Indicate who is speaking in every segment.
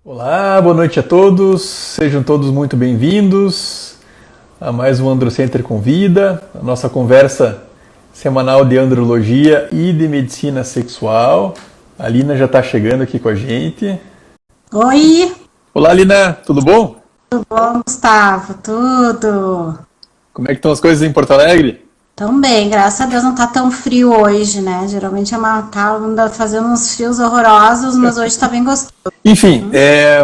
Speaker 1: Olá, boa noite a todos, sejam todos muito bem-vindos a mais um Androcenter Convida, a nossa conversa semanal de andrologia e de medicina sexual. A Lina já está chegando aqui com a gente.
Speaker 2: Oi!
Speaker 1: Olá, Lina, tudo bom?
Speaker 2: Tudo bom, Gustavo? Tudo!
Speaker 1: Como é que estão as coisas em Porto Alegre?
Speaker 2: Tão bem, graças a Deus não tá tão frio hoje, né? Geralmente anda fazendo uns frios horrorosos, mas hoje tá bem gostoso.
Speaker 1: Enfim,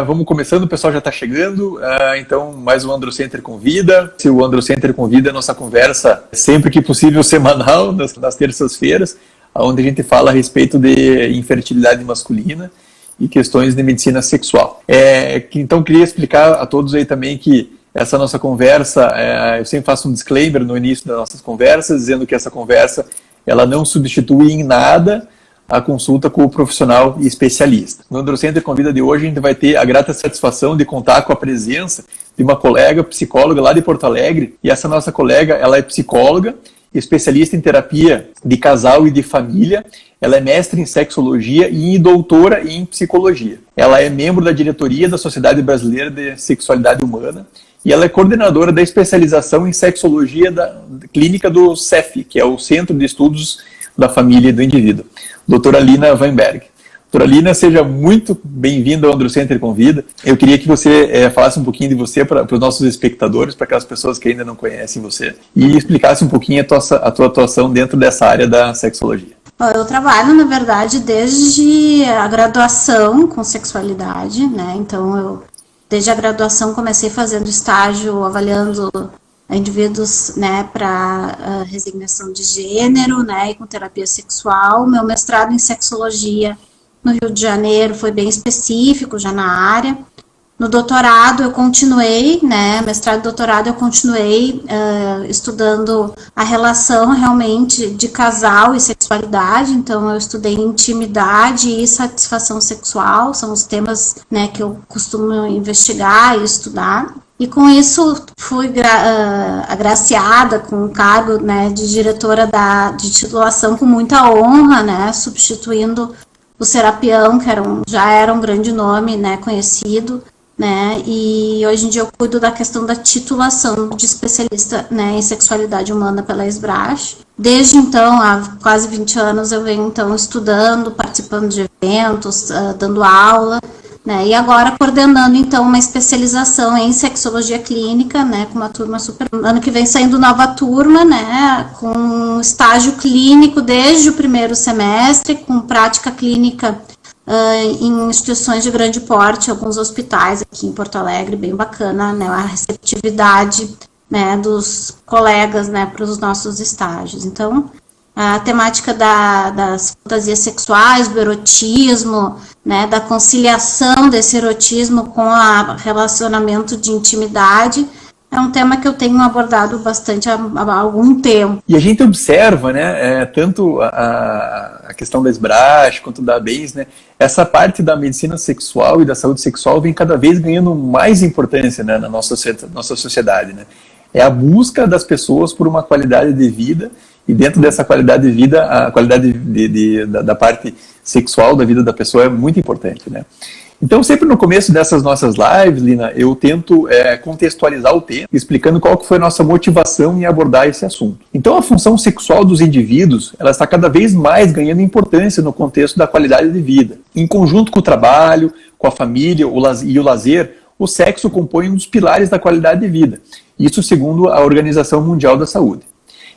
Speaker 1: vamos começando, o pessoal já está chegando, então mais um Androcenter Convida. O Androcenter Convida é a nossa conversa, sempre que possível, semanal, nas terças-feiras, onde a gente fala a respeito de infertilidade masculina e questões de medicina sexual. Então queria explicar a todos aí também que essa nossa conversa, eu sempre faço um disclaimer no início das nossas conversas, dizendo que essa conversa ela não substitui em nada a consulta com o profissional e especialista. No Androcenter Convida de hoje a gente vai ter a grata satisfação de contar com a presença de uma colega psicóloga lá de Porto Alegre, e essa nossa colega ela é psicóloga, especialista em terapia de casal e de família, ela é mestre em sexologia e doutora em psicologia. Ela é membro da diretoria da Sociedade Brasileira de Sexualidade Humana e ela é coordenadora da especialização em sexologia da clínica do CEF, que é o Centro de Estudos da Família e do Indivíduo. Doutora Lina Weinberg. Doutora Lina, seja muito bem-vinda ao Androcenter Convida. Eu queria que você falasse um pouquinho de você para os nossos espectadores, para aquelas pessoas que ainda não conhecem você, e explicasse um pouquinho a tua atuação dentro dessa área da sexologia.
Speaker 2: Eu trabalho, na verdade, desde a graduação com sexualidade, né? Então, desde a graduação, comecei fazendo estágio, avaliando indivíduos, né, para resignação de gênero, né, e com terapia sexual. Meu mestrado em sexologia no Rio de Janeiro foi bem específico, já na área. No doutorado eu continuei, né, mestrado e doutorado eu continuei estudando a relação realmente de casal e sexualidade. Então eu estudei intimidade e satisfação sexual, são os temas, né, que eu costumo investigar e estudar. E com isso fui agraciada com o cargo, né, de diretora de titulação com muita honra, né, substituindo o Serapião, que já era um grande nome, né, conhecido, né, e hoje em dia eu cuido da questão da titulação de especialista, né, em sexualidade humana pela SBRASH. Desde então, há quase 20 anos, eu venho então estudando, participando de eventos, dando aula, né, e agora coordenando então uma especialização em sexologia clínica, né, com uma turma super... Ano que vem saindo nova turma, né, com estágio clínico desde o primeiro semestre, com prática clínica em instituições de grande porte, alguns hospitais aqui em Porto Alegre, bem bacana, né, a receptividade, né, dos colegas, né, para os nossos estágios. Então, a temática das fantasias sexuais, do erotismo, né, da conciliação desse erotismo com o relacionamento de intimidade, é um tema que eu tenho abordado bastante há algum tempo.
Speaker 1: E a gente observa, né, tanto a questão da SBRASH quanto da ABES, né, essa parte da medicina sexual e da saúde sexual vem cada vez ganhando mais importância, né, na nossa sociedade, né. É a busca das pessoas por uma qualidade de vida, e dentro dessa qualidade de vida, a qualidade da parte sexual da vida da pessoa é muito importante, né. Então, sempre no começo dessas nossas lives, Lina, eu tento contextualizar o tema, explicando qual que foi a nossa motivação em abordar esse assunto. Então, a função sexual dos indivíduos, ela está cada vez mais ganhando importância no contexto da qualidade de vida. Em conjunto com o trabalho, com a família e o lazer, o sexo compõe um dos pilares da qualidade de vida. Isso segundo a Organização Mundial da Saúde.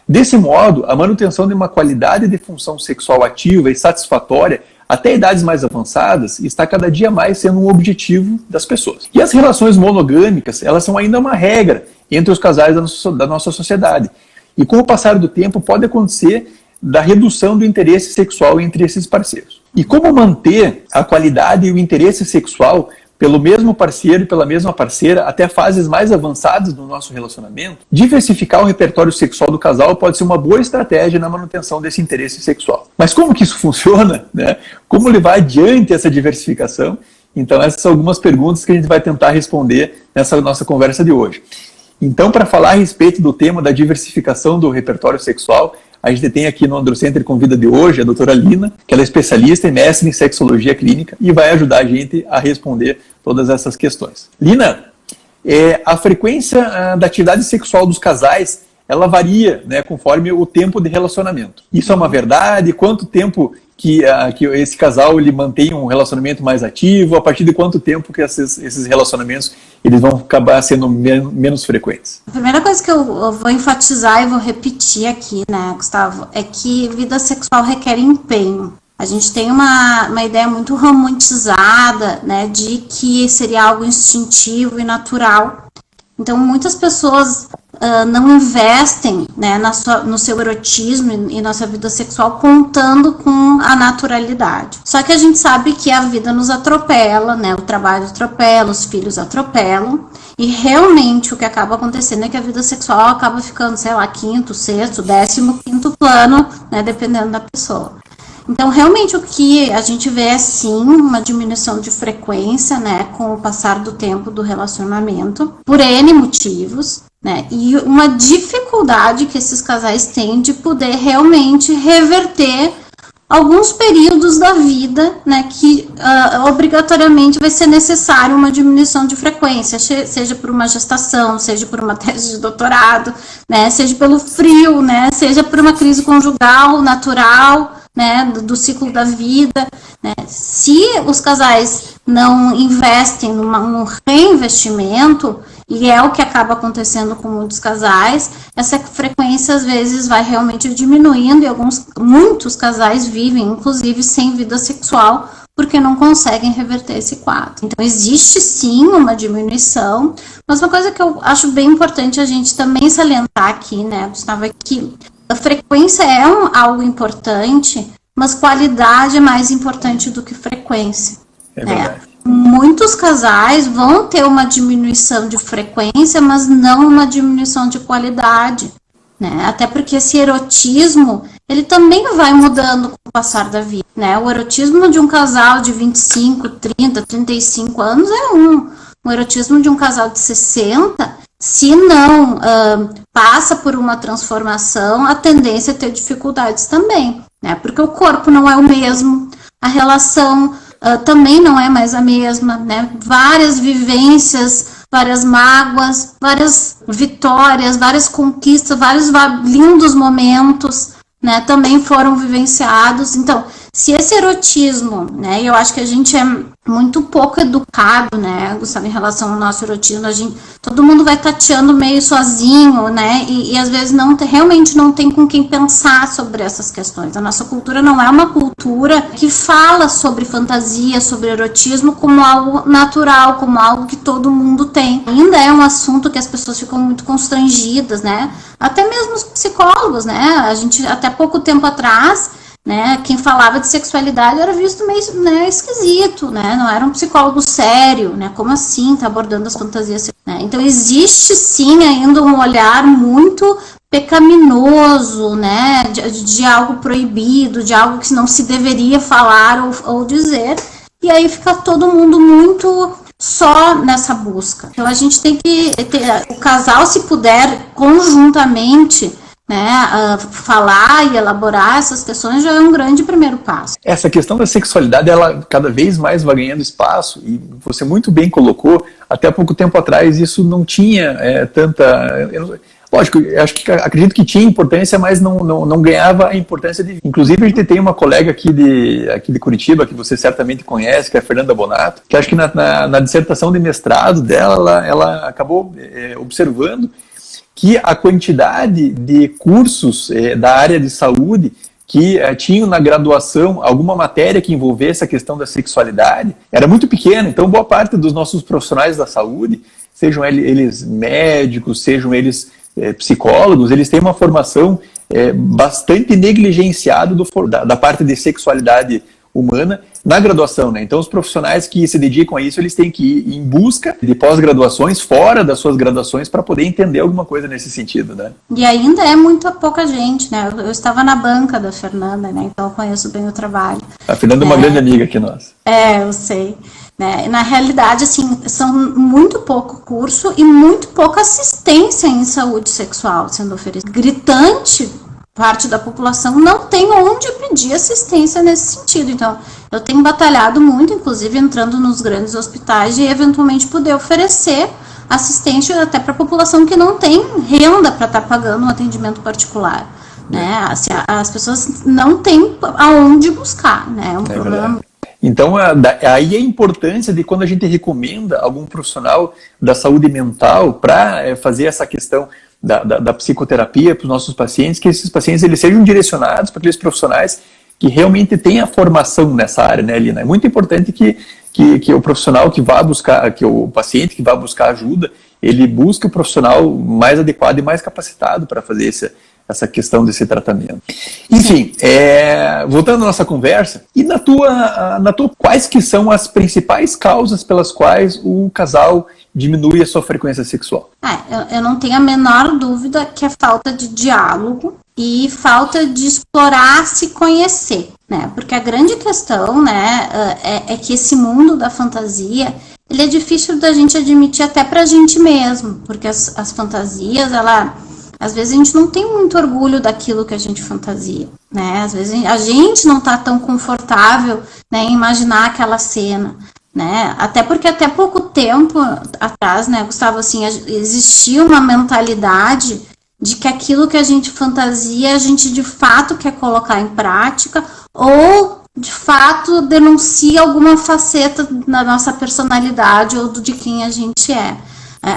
Speaker 1: Desse modo, a manutenção de uma qualidade de função sexual ativa e satisfatória até idades mais avançadas, está cada dia mais sendo um objetivo das pessoas. E as relações monogâmicas, elas são ainda uma regra entre os casais da nossa sociedade. E com o passar do tempo pode acontecer da redução do interesse sexual entre esses parceiros. E como manter a qualidade e o interesse sexual pelo mesmo parceiro e pela mesma parceira até fases mais avançadas do nosso relacionamento? Diversificar o repertório sexual do casal pode ser uma boa estratégia na manutenção desse interesse sexual. Mas como que isso funciona, né? Como levar adiante essa diversificação Então, essas são algumas perguntas que a gente vai tentar responder nessa nossa conversa de hoje. Então, para falar a respeito do tema da diversificação do repertório sexual, a gente tem aqui no Androcenter Convida de hoje a doutora Lina, que ela é especialista e mestre em sexologia clínica e vai ajudar a gente a responder todas essas questões. Lina, a frequência da atividade sexual dos casais, ela varia, né, conforme o tempo de relacionamento. Isso é uma verdade? Quanto tempo que esse casal ele mantém um relacionamento mais ativo? A partir de quanto tempo que esses relacionamentos eles vão acabar sendo menos frequentes?
Speaker 2: A primeira coisa que eu vou enfatizar e vou repetir aqui, né, Gustavo, é que vida sexual requer empenho. A gente tem uma ideia muito romantizada, né, de que seria algo instintivo e natural. Então, muitas pessoas não investem, né, no seu erotismo e na sua vida sexual contando com a naturalidade. Só que a gente sabe que a vida nos atropela, né, o trabalho atropela, os filhos atropelam, e realmente o que acaba acontecendo é que a vida sexual acaba ficando, sei lá, 5º, 6º, 15º plano, né, dependendo da pessoa. Então, realmente, o que a gente vê é, sim, uma diminuição de frequência, né, com o passar do tempo do relacionamento, por N motivos, né, e uma dificuldade que esses casais têm de poder realmente reverter alguns períodos da vida, né, que obrigatoriamente vai ser necessário uma diminuição de frequência, seja por uma gestação, seja por uma tese de doutorado, né, seja pelo frio, né, seja por uma crise conjugal natural, né, do ciclo da vida, né. Se os casais não investem num reinvestimento, e é o que acaba acontecendo com muitos casais, essa frequência às vezes vai realmente diminuindo e muitos casais vivem, inclusive, sem vida sexual, porque não conseguem reverter esse quadro. Então, existe sim uma diminuição, mas uma coisa que eu acho bem importante a gente também salientar aqui, né, Gustavo, é que a frequência é algo importante, mas qualidade é mais importante do que frequência.
Speaker 1: É verdade.
Speaker 2: Muitos casais vão ter uma diminuição de frequência, mas não uma diminuição de qualidade, né? Até porque esse erotismo, ele também vai mudando com o passar da vida, né? O erotismo de um casal de 25, 30, 35 anos é o erotismo de um casal de 60, se não passa por uma transformação, a tendência é ter dificuldades também, né? Porque o corpo não é o mesmo, a relação também não é mais a mesma, né? Várias vivências, várias mágoas, várias vitórias, várias conquistas, vários lindos momentos, né, também foram vivenciados. Então, se esse erotismo, né, eu acho que a gente é muito pouco educado, né, Gustavo, em relação ao nosso erotismo, todo mundo vai tateando meio sozinho, né, e às vezes realmente não tem com quem pensar sobre essas questões. A nossa cultura não é uma cultura que fala sobre fantasia, sobre erotismo como algo natural, como algo que todo mundo tem. Ainda é um assunto que as pessoas ficam muito constrangidas, né, até mesmo os psicólogos, né, a gente até pouco tempo atrás, né, quem falava de sexualidade era visto meio, né, esquisito, né, não era um psicólogo sério, né, como assim tá abordando as fantasias, né? Então existe sim ainda um olhar muito pecaminoso, né, de algo proibido, de algo que não se deveria falar ou dizer, e aí fica todo mundo muito só nessa busca. Então a gente tem que ter, o casal, se puder conjuntamente, né, falar e elaborar essas questões, já é um grande primeiro passo. Essa questão da sexualidade, ela cada vez mais vai ganhando espaço, e você muito bem colocou, até pouco tempo atrás isso não tinha tanta... Lógico, acredito que tinha importância, mas não ganhava a importância de... Inclusive, a gente tem uma colega aqui de Curitiba, que você certamente conhece, que é a Fernanda Bonato, que acho que na dissertação de mestrado dela, ela acabou observando que a quantidade de cursos da área de saúde que tinham na graduação alguma matéria que envolvesse a questão da sexualidade era muito pequena. Então, boa parte dos nossos profissionais da saúde, sejam eles médicos, sejam eles psicólogos, eles têm uma formação bastante negligenciada da parte de sexualidade humana na graduação, né? Então os profissionais que se dedicam a isso, eles têm que ir em busca de pós-graduações fora das suas graduações para poder entender alguma coisa nesse sentido, né? E ainda é muito pouca gente, né? Eu estava na banca da Fernanda, né? Então eu conheço bem o trabalho. A Fernanda é uma grande amiga aqui nossa. Eu sei. né? Na realidade, assim, são muito pouco curso e muito pouca assistência em saúde sexual sendo oferecida. Gritante, parte da população não tem onde pedir assistência nesse sentido. Então, eu tenho batalhado muito, inclusive entrando nos grandes hospitais, e eventualmente poder oferecer assistência até para a população que não tem renda para estar pagando um atendimento particular. Né? Assim, as pessoas não têm aonde buscar, né? É um problema.
Speaker 1: Verdade. Então, aí a importância de quando a gente recomenda algum profissional da saúde mental para fazer essa questão da psicoterapia para os nossos pacientes, que esses pacientes eles sejam direcionados para aqueles profissionais que realmente têm a formação nessa área, né, Lina? É muito importante que o profissional que vá buscar, que o paciente que vá buscar ajuda, ele busque o profissional mais adequado e mais capacitado para fazer essa questão desse tratamento. Enfim, voltando à nossa conversa, e na tua quais que são as principais causas pelas quais o casal diminui a sua frequência sexual?
Speaker 2: Eu não tenho a menor dúvida que é falta de diálogo e falta de explorar, se conhecer, né? Porque a grande questão, né, é que esse mundo da fantasia, ele é difícil da gente admitir até pra gente mesmo, porque as fantasias, às vezes a gente não tem muito orgulho daquilo que a gente fantasia, né? Às vezes a gente não tá tão confortável, né, em imaginar aquela cena, né? Até porque até pouco tempo atrás, né, Gustavo, assim, existia uma mentalidade de que aquilo que a gente fantasia, a gente de fato quer colocar em prática, ou de fato denuncia alguma faceta da nossa personalidade ou de quem a gente é.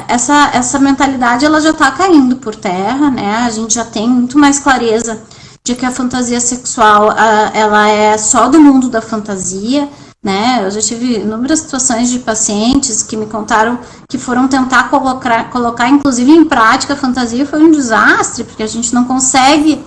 Speaker 2: Essa mentalidade ela já está caindo por terra, né? A gente já tem muito mais clareza de que a fantasia sexual ela é só do mundo da fantasia, né? Eu já tive inúmeras situações de pacientes que me contaram que foram tentar colocar inclusive em prática a fantasia, e foi um desastre, porque a gente não consegue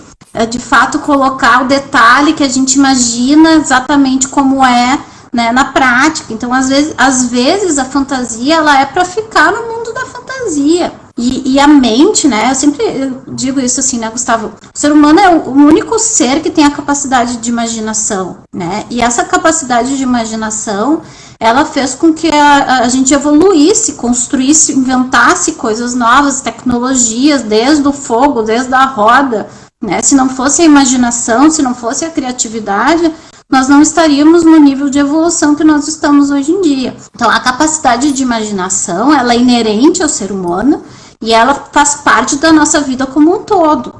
Speaker 2: de fato colocar o detalhe que a gente imagina exatamente como é, né, na prática. Então, às vezes a fantasia ela é para ficar no mundo da fantasia. E a mente, né, eu sempre digo isso assim, né, Gustavo? O ser humano é o único ser que tem a capacidade de imaginação, né? E essa capacidade de imaginação, ela fez com que a gente evoluísse, construísse, inventasse coisas novas, tecnologias, desde o fogo, desde a roda, né? Se não fosse a imaginação, se não fosse a criatividade, nós não estaríamos no nível de evolução que nós estamos hoje em dia. Então, a capacidade de imaginação, ela é inerente ao ser humano e ela faz parte da nossa vida como um todo.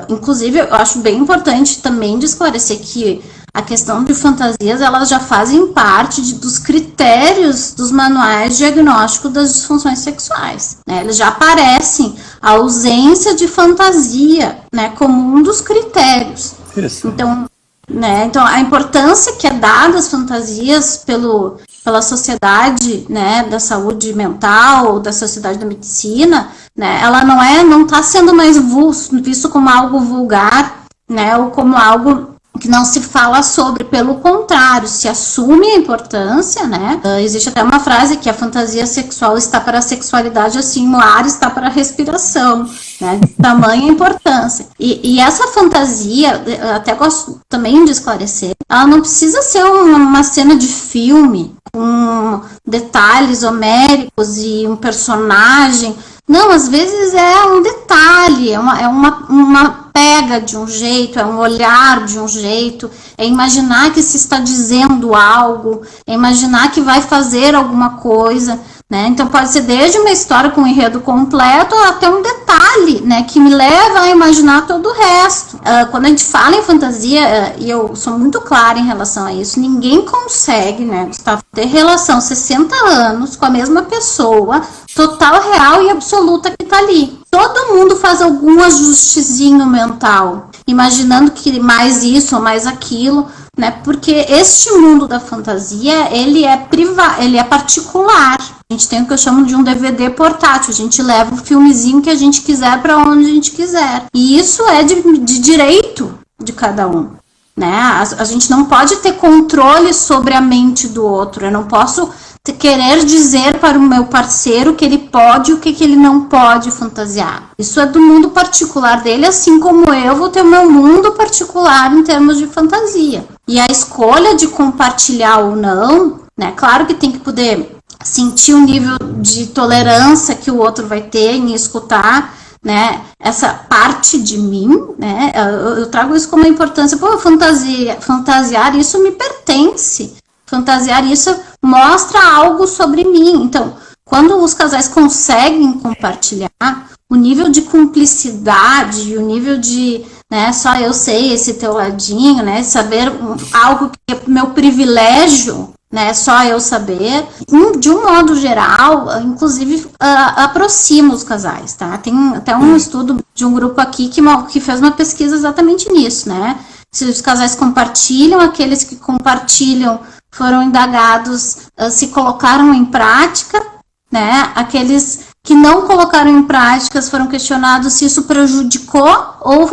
Speaker 2: Inclusive, eu acho bem importante também de esclarecer que a questão de fantasias, elas já fazem parte dos critérios dos manuais diagnósticos das disfunções sexuais, né? Eles já aparecem a ausência de fantasia, né, como um dos critérios. Então, a importância que é dada às fantasias pela sociedade, né, da saúde mental, ou da sociedade da medicina, né, ela não está sendo mais visto como algo vulgar, né, ou como algo que não se fala sobre, pelo contrário, se assume a importância, né? Existe até uma frase que a fantasia sexual está para a sexualidade, assim, o ar está para a respiração, né? Tamanha importância. E essa fantasia, até gosto também de esclarecer, ela não precisa ser uma cena de filme, com detalhes homéricos e um personagem. Não, às vezes é um detalhe, é uma pega de um jeito, é um olhar de um jeito, é imaginar que se está dizendo algo, é imaginar que vai fazer alguma coisa, né? Então pode ser desde uma história com um enredo completo até um detalhe, né, que me leva a imaginar todo o resto. Quando a gente fala em fantasia, e eu sou muito clara em relação a isso, ninguém consegue, né, Gustavo, ter relação 60 anos com a mesma pessoa, total, real e absoluta que tá ali. Todo mundo faz algum ajustezinho mental, imaginando que mais isso ou mais aquilo, né? Porque este mundo da fantasia, ele é ele é particular. A gente tem o que eu chamo de um DVD portátil. A gente leva o filmezinho que a gente quiser para onde a gente quiser. E isso é de direito de cada um, né? A gente não pode ter controle sobre a mente do outro. Eu não posso querer dizer para o meu parceiro que ele pode e o que ele não pode fantasiar. Isso é do mundo particular dele, assim como eu vou ter o meu mundo particular em termos de fantasia. E a escolha de compartilhar ou não, né? Claro que tem que poder sentir o nível de tolerância que o outro vai ter em escutar, né, essa parte de mim, né, eu trago isso como uma importância, pô, fantasiar isso me pertence, fantasiar isso mostra algo sobre mim. Então, quando os casais conseguem compartilhar, o nível de cumplicidade, o nível de, né, só eu sei esse teu ladinho, né, saber algo que é meu privilégio, né, só eu saber, de um modo geral, inclusive aproxima os casais, tá? Tem até um estudo de um grupo aqui que fez uma pesquisa exatamente nisso, né? Se os casais compartilham, aqueles que compartilham foram indagados, se colocaram em prática, né? Aqueles que não colocaram em práticas foram questionados se isso prejudicou ou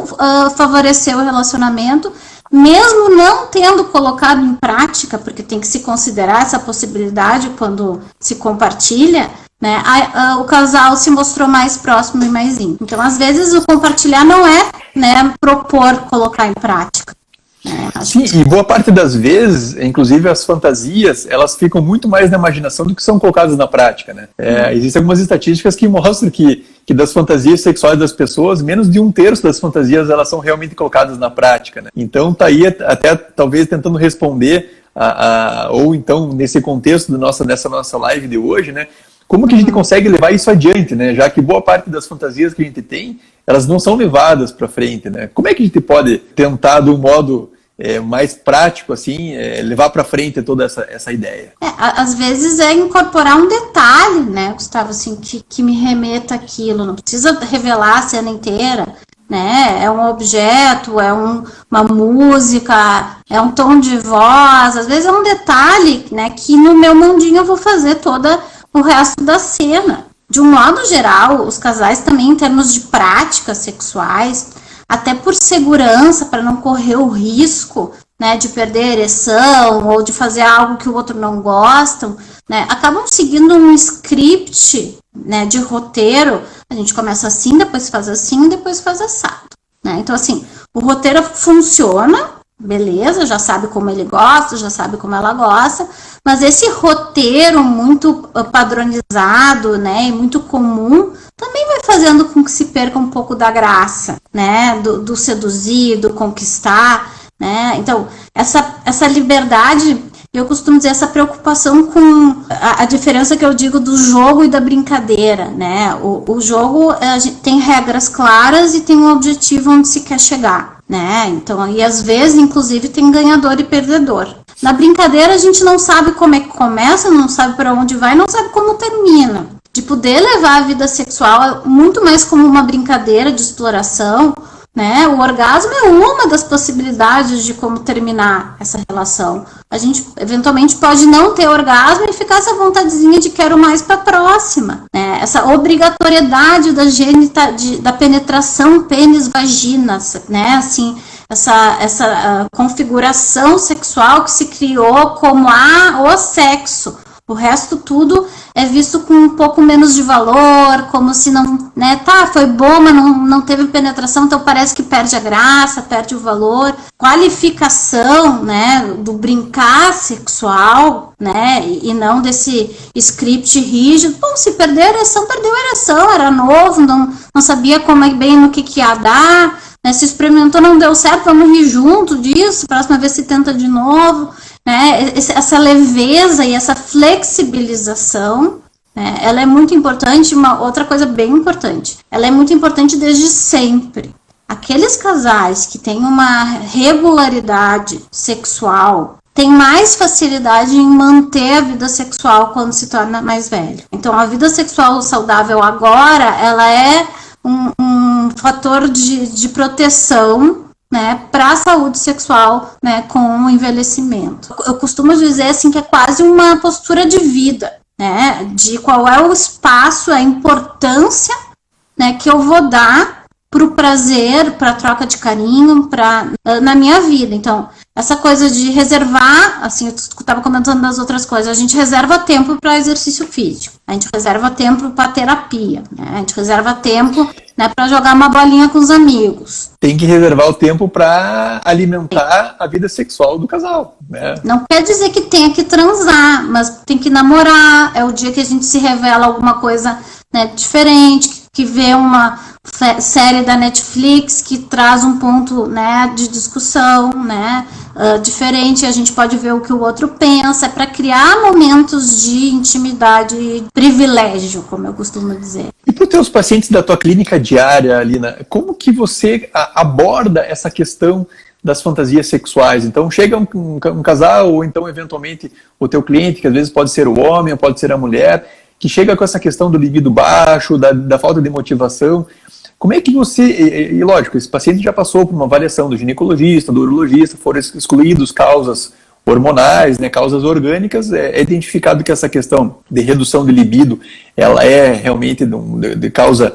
Speaker 2: favoreceu o relacionamento. Mesmo não tendo colocado em prática, porque tem que se considerar essa possibilidade quando se compartilha, né, o casal se mostrou mais próximo e mais íntimo. Então, às vezes, o compartilhar não é, né, propor colocar em prática.
Speaker 1: Sim, e boa parte das vezes, inclusive as fantasias, elas ficam muito mais na imaginação do que são colocadas na prática, né? Existem algumas estatísticas que mostram que das fantasias sexuais das pessoas, menos de 1/3 das fantasias elas são realmente colocadas na prática, né? Então tá aí até talvez tentando responder, ou então nesse contexto dessa nossa live de hoje, né? Como que a gente consegue levar isso adiante, né? Já que boa parte das fantasias que a gente tem, elas não são levadas para frente, né? Como é que a gente pode tentar, de um modo mais prático, assim, levar para frente toda essa ideia?
Speaker 2: Às vezes é incorporar um detalhe, né, Gustavo, assim, que me remeta àquilo, não precisa revelar a cena inteira, né, é um objeto, é uma música, é um tom de voz, às vezes é um detalhe, né, que no meu mundinho eu vou fazer todo o resto da cena. De um modo geral, os casais também, em termos de práticas sexuais, até por segurança, para não correr o risco, né, de perder a ereção ou de fazer algo que o outro não gosta, né, acabam seguindo um script, né, de roteiro. A gente começa assim, depois faz assim, depois faz assado, né? Então, assim, o roteiro funciona, beleza, já sabe como ele gosta, já sabe como ela gosta, mas esse roteiro muito padronizado, né, e muito comum, também vai fazendo com que se perca um pouco da graça, né, do seduzir, do conquistar, né. Então, essa liberdade, eu costumo dizer, essa preocupação com a diferença que eu digo do jogo e da brincadeira, né. O jogo, a gente tem regras claras e tem um objetivo onde se quer chegar, né. Então, e às vezes, inclusive, tem ganhador e perdedor. Na brincadeira, a gente não sabe como é que começa, não sabe para onde vai, não sabe como termina. De poder levar a vida sexual muito mais como uma brincadeira de exploração, né? O orgasmo é uma das possibilidades de como terminar essa relação. A gente eventualmente pode não ter orgasmo e ficar essa vontadezinha de quero mais para a próxima, né? Essa obrigatoriedade da penetração pênis-vagina, né? Assim, essa configuração sexual que se criou como o sexo. O resto tudo é visto com um pouco menos de valor, como se não, né, foi bom, mas não teve penetração, então parece que perde a graça, perde o valor. Qualificação, né, do brincar sexual, né, e não desse script rígido. Bom, se perder a ereção, perdeu a ereção, era novo, não sabia como bem no que ia dar, né, se experimentou, não deu certo, vamos rir junto disso, próxima vez se tenta de novo. Né, essa leveza e essa flexibilização, né, ela é muito importante. Uma outra coisa bem importante, ela é muito importante desde sempre. Aqueles casais que têm uma regularidade sexual têm mais facilidade em manter a vida sexual quando se torna mais velho. Então, a vida sexual saudável agora, ela é um fator de proteção, né, para a saúde sexual, né, com o envelhecimento. Eu costumo dizer assim que é quase uma postura de vida, né, de qual é o espaço, a importância, né, que eu vou dar para o prazer, para a troca de carinho, na minha vida. Então, essa coisa de reservar, assim, eu estava comentando das outras coisas, a gente reserva tempo para exercício físico, a gente reserva tempo para terapia, né, a gente reserva tempo né, para jogar uma bolinha com os amigos.
Speaker 1: Tem que reservar o tempo para alimentar a vida sexual do casal, né?
Speaker 2: Não quer dizer que tenha que transar, mas tem que namorar. É o dia que a gente se revela alguma coisa, né, diferente, que vê uma série da Netflix que traz um ponto, né, de discussão, né, diferente. A gente pode ver o que o outro pensa, para criar momentos de intimidade e privilégio, como eu costumo dizer.
Speaker 1: E para os teus pacientes da tua clínica diária, Alina, como que você aborda essa questão das fantasias sexuais? Então chega um casal, ou então eventualmente o teu cliente, que às vezes pode ser o homem ou pode ser a mulher, que chega com essa questão do libido baixo, da falta de motivação. Como é que você, e lógico, esse paciente já passou por uma avaliação do ginecologista, do urologista, foram excluídos causas hormonais, né, causas orgânicas, é identificado que essa questão de redução de libido, ela é realmente de causa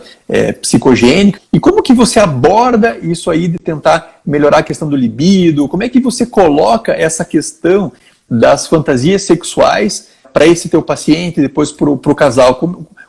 Speaker 1: psicogênica. E como que você aborda isso aí de tentar melhorar a questão do libido? Como é que você coloca essa questão das fantasias sexuais para esse teu paciente, depois para o casal?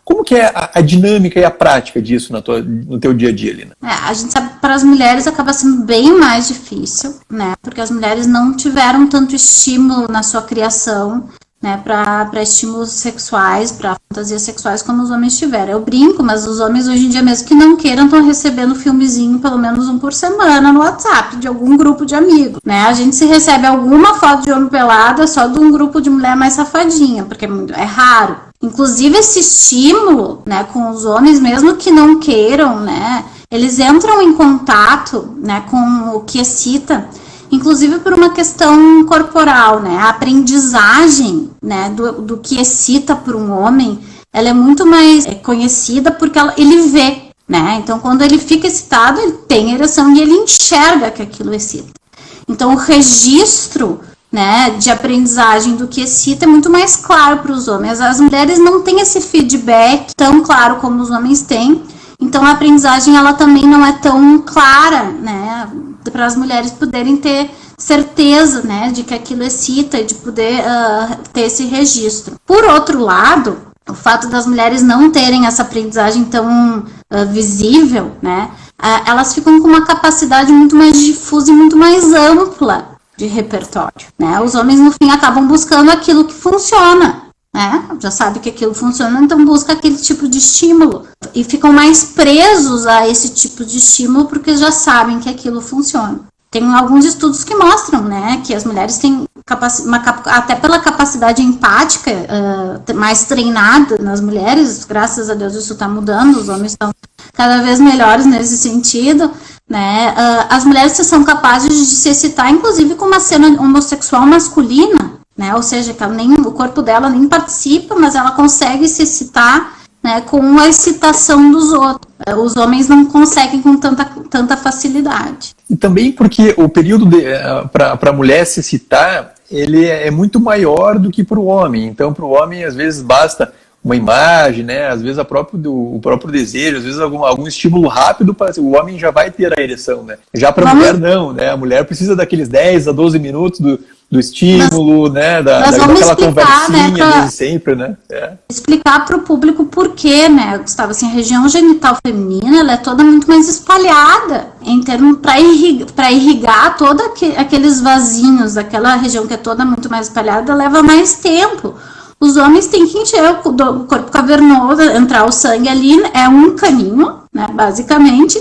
Speaker 1: Como que é a dinâmica e a prática disso no teu dia a dia, Lina?
Speaker 2: A gente sabe que para as mulheres acaba sendo bem mais difícil, né? Porque as mulheres não tiveram tanto estímulo na sua criação, né? Para estímulos sexuais, para fantasias sexuais, como os homens tiveram. Eu brinco, mas os homens hoje em dia, mesmo que não queiram, estão recebendo filmezinho, pelo menos um por semana, no WhatsApp, de algum grupo de amigos, né? A gente se recebe alguma foto de homem pelado, é só de um grupo de mulher mais safadinha, porque é raro. Inclusive esse estímulo, né, com os homens, mesmo que não queiram, né, eles entram em contato, né, com o que excita, inclusive por uma questão corporal, né, a aprendizagem, né, do que excita para um homem, ela é muito mais conhecida porque ele vê, né, então quando ele fica excitado, ele tem ereção e ele enxerga que aquilo excita. Então o registro, né, de aprendizagem do que excita é muito mais claro para os homens. As mulheres não têm esse feedback tão claro como os homens têm, então a aprendizagem ela também não é tão clara, né, para as mulheres poderem ter certeza, né, de que aquilo excita e de poder ter esse registro. Por outro lado, o fato das mulheres não terem essa aprendizagem tão visível, né, elas ficam com uma capacidade muito mais difusa e muito mais ampla de repertório, né? Os homens no fim acabam buscando aquilo que funciona, né? Já sabe que aquilo funciona, então busca aquele tipo de estímulo e ficam mais presos a esse tipo de estímulo porque já sabem que aquilo funciona. Tem alguns estudos que mostram, né, que as mulheres têm até pela capacidade empática mais treinada nas mulheres, graças a Deus isso está mudando, os homens estão cada vez melhores nesse sentido, né, as mulheres são capazes de se excitar, inclusive com uma cena homossexual masculina, né, ou seja, que o corpo dela nem participa, mas ela consegue se excitar, né, com a excitação dos outros. Os homens não conseguem com tanta facilidade.
Speaker 1: E também porque o período para a mulher se excitar, ele é muito maior do que para o homem. Então, para o homem, às vezes, basta uma imagem, né? Às vezes o próprio desejo, às vezes algum estímulo rápido, o homem já vai ter a ereção, né? Já para a mulher não, né? A mulher precisa daqueles 10 a 12 minutos do estímulo, né? Daquela conversinha, né, desde sempre, né?
Speaker 2: Explicar para o público por quê, né, Gustavo? Assim, a região genital feminina, ela é toda muito mais espalhada, em termos para irrigar todos aqueles vasinhos daquela região que é toda muito mais espalhada, leva mais tempo. Os homens têm que encher o corpo cavernoso, entrar o sangue ali, é um caninho, né, basicamente,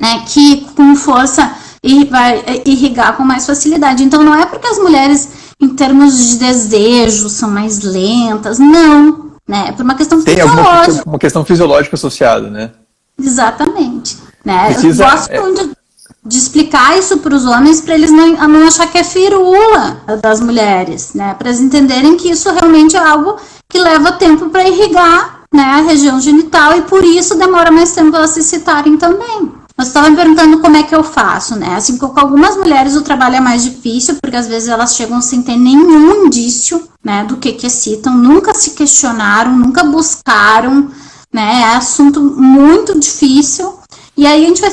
Speaker 2: né, que com força e vai irrigar com mais facilidade. Então não é porque as mulheres, em termos de desejo, são mais lentas, não, né? É por uma questão fisiológica.
Speaker 1: Tem uma questão fisiológica associada, né?
Speaker 2: Exatamente. Né? Eu gosto de explicar isso para os homens, para eles não achar que é firula das mulheres, né? Para eles entenderem que isso realmente é algo que leva tempo para irrigar, né, a região genital e por isso demora mais tempo para elas se excitarem também. Você estava me perguntando como é que eu faço, né? Assim, com algumas mulheres o trabalho é mais difícil, porque às vezes elas chegam sem ter nenhum indício, né, do que excitam, nunca se questionaram, nunca buscaram, né? É assunto muito difícil. E aí a gente vai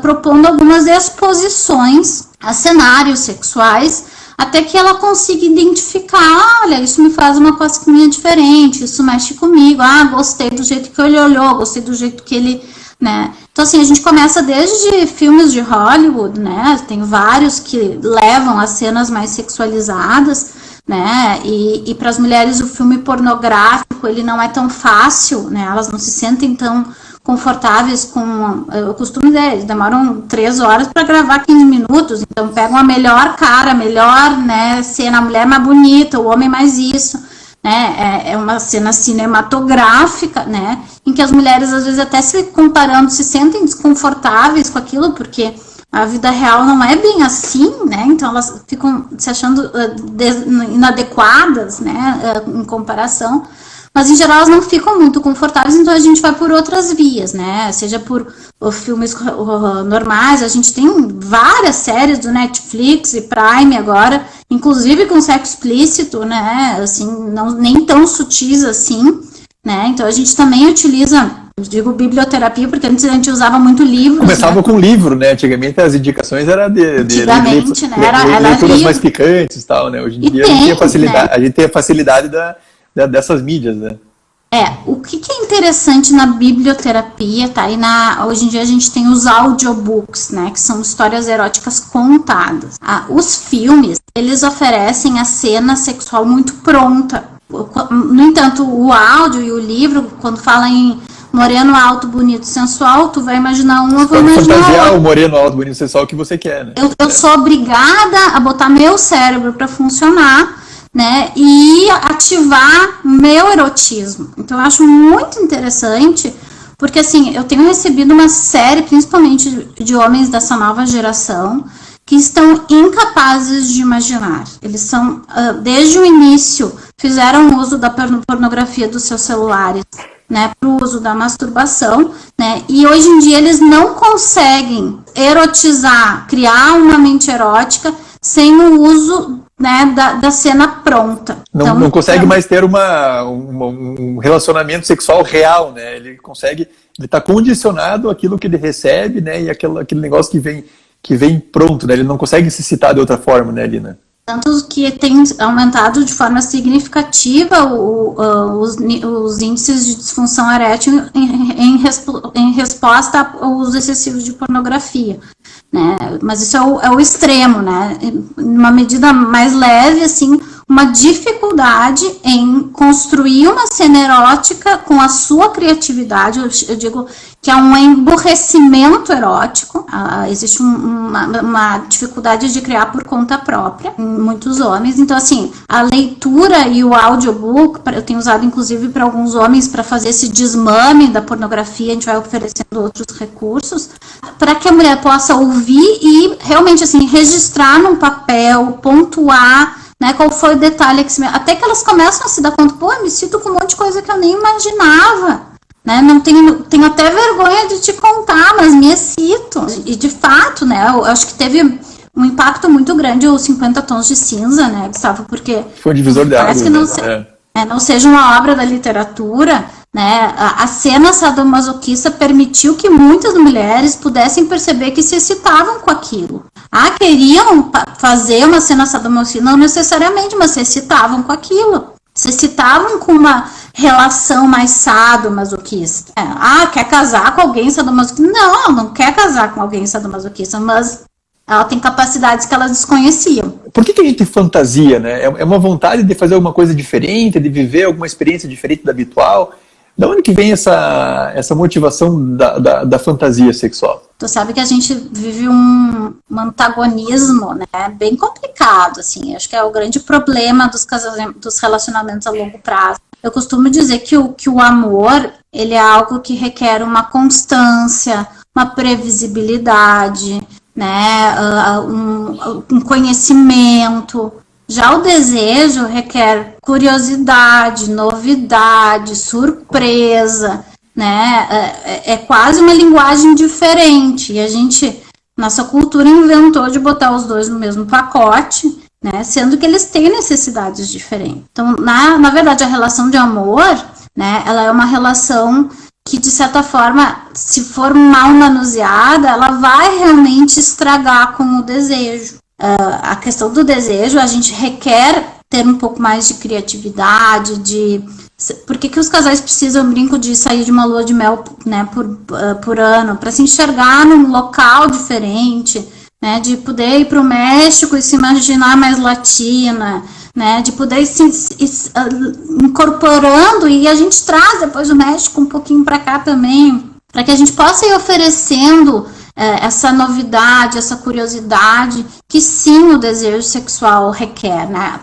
Speaker 2: propondo algumas exposições a cenários sexuais, até que ela consiga identificar, olha, isso me faz uma cosquinha diferente, isso mexe comigo, gostei do jeito que ele olhou, gostei do jeito que ele né? Então, assim, a gente começa desde filmes de Hollywood, né? Tem vários que levam a cenas mais sexualizadas, né? E para as mulheres o filme pornográfico, ele não é tão fácil, né? Elas não se sentem tão confortáveis com... Eu costumo dizer, eles demoram 3 horas para gravar 15 minutos, então pegam a melhor cara, a melhor, né, cena, a mulher mais bonita, o homem mais isso, né? É uma cena cinematográfica, né? Em que as mulheres, às vezes, até se comparando, se sentem desconfortáveis com aquilo, porque a vida real não é bem assim, né? Então elas ficam se achando inadequadas, né, em comparação. Mas, em geral, elas não ficam muito confortáveis, então a gente vai por outras vias, né? Seja por filmes normais, a gente tem várias séries do Netflix e Prime agora, inclusive com sexo explícito, né? Assim, não, nem tão sutis assim, né? Então a gente também utiliza, eu digo biblioterapia, porque antes a gente usava muito livros.
Speaker 1: Começava, né, com livro, né? Antigamente as indicações eram
Speaker 2: Antigamente, né? Era
Speaker 1: leituras mais picantes e tal, né? Hoje em dia a gente tem a facilidade, né? A gente tem a facilidade dessas mídias, né?
Speaker 2: O que é interessante na biblioterapia, tá? Hoje em dia a gente tem os audiobooks, né? Que são histórias eróticas contadas. Os filmes, eles oferecem a cena sexual muito pronta. No entanto, o áudio e o livro, quando fala em moreno alto, bonito, sensual, tu vai imaginar um, eu vou imaginar
Speaker 1: fantasiar o moreno alto, bonito, sensual que você quer, né?
Speaker 2: Eu sou obrigada a botar meu cérebro para funcionar, né, e ativar meu erotismo. Então eu acho muito interessante, porque assim, eu tenho recebido uma série, principalmente de homens dessa nova geração, que estão incapazes de imaginar. Eles são, desde o início, fizeram uso da pornografia dos seus celulares, né, para o uso da masturbação, né, e hoje em dia eles não conseguem erotizar, criar uma mente erótica sem o uso, né, da cena pronta.
Speaker 1: Não consegue mais ter um relacionamento sexual real, né? Ele está condicionado àquilo que ele recebe, né, e aquele negócio que vem pronto, né? Ele não consegue se citar de outra forma, né, Lina?
Speaker 2: Tanto que tem aumentado de forma significativa os índices de disfunção erétil em resposta aos excessivos de pornografia, né? Mas isso é o extremo, né? Uma medida mais leve, assim, uma dificuldade em construir uma cena erótica com a sua criatividade. Eu digo que há um emburrecimento erótico, existe uma dificuldade de criar por conta própria em muitos homens. Então, assim, a leitura e o audiobook, eu tenho usado inclusive para alguns homens para fazer esse desmame da pornografia, a gente vai oferecendo outros recursos, para que a mulher possa ouvir e realmente, assim, registrar num papel, pontuar, né, qual foi o detalhe, até que elas começam a se dar conta, pô, eu me sinto com um monte de coisa que eu nem imaginava, né, não tenho até vergonha de te contar, mas me excito. E de fato, né, eu acho que teve um impacto muito grande os 50 Tons de Cinza, né, Gustavo, porque
Speaker 1: foi um divisor de águas,
Speaker 2: parece que não seja uma obra da literatura, né, a cena sadomasoquista permitiu que muitas mulheres pudessem perceber que se excitavam com aquilo. Queriam fazer uma cena sadomasoquista, não necessariamente, mas se excitavam com aquilo. Se excitavam com uma relação mais sadomasoquista. Quer casar com alguém sadomasoquista? Não quer casar com alguém sadomasoquista, mas ela tem capacidades que elas desconheciam.
Speaker 1: Por que a gente fantasia, né? É uma vontade de fazer alguma coisa diferente, de viver alguma experiência diferente da habitual? Da onde que vem essa motivação da fantasia sexual?
Speaker 2: Tu sabe que a gente vive um antagonismo, né, bem complicado, assim. Acho que é o grande problema dos relacionamentos a longo prazo. Eu costumo dizer que o amor, ele é algo que requer uma constância, uma previsibilidade, né, um conhecimento. Já o desejo requer curiosidade, novidade, surpresa, né? É quase uma linguagem diferente. E nossa cultura inventou de botar os dois no mesmo pacote, né? Sendo que eles têm necessidades diferentes. Então, na verdade, a relação de amor, né? Ela é uma relação que, de certa forma, se for mal manuseada, ela vai realmente estragar com o desejo. A questão do desejo, a gente requer ter um pouco mais de criatividade, de Por que os casais precisam, eu brinco, de sair de uma lua de mel, né, por ano, para se enxergar num local diferente, né, de poder ir para o México e se imaginar mais latina, né, de poder ir se incorporando, e a gente traz depois o México um pouquinho para cá também, para que a gente possa ir oferecendo essa novidade, essa curiosidade, que sim, o desejo sexual requer, né,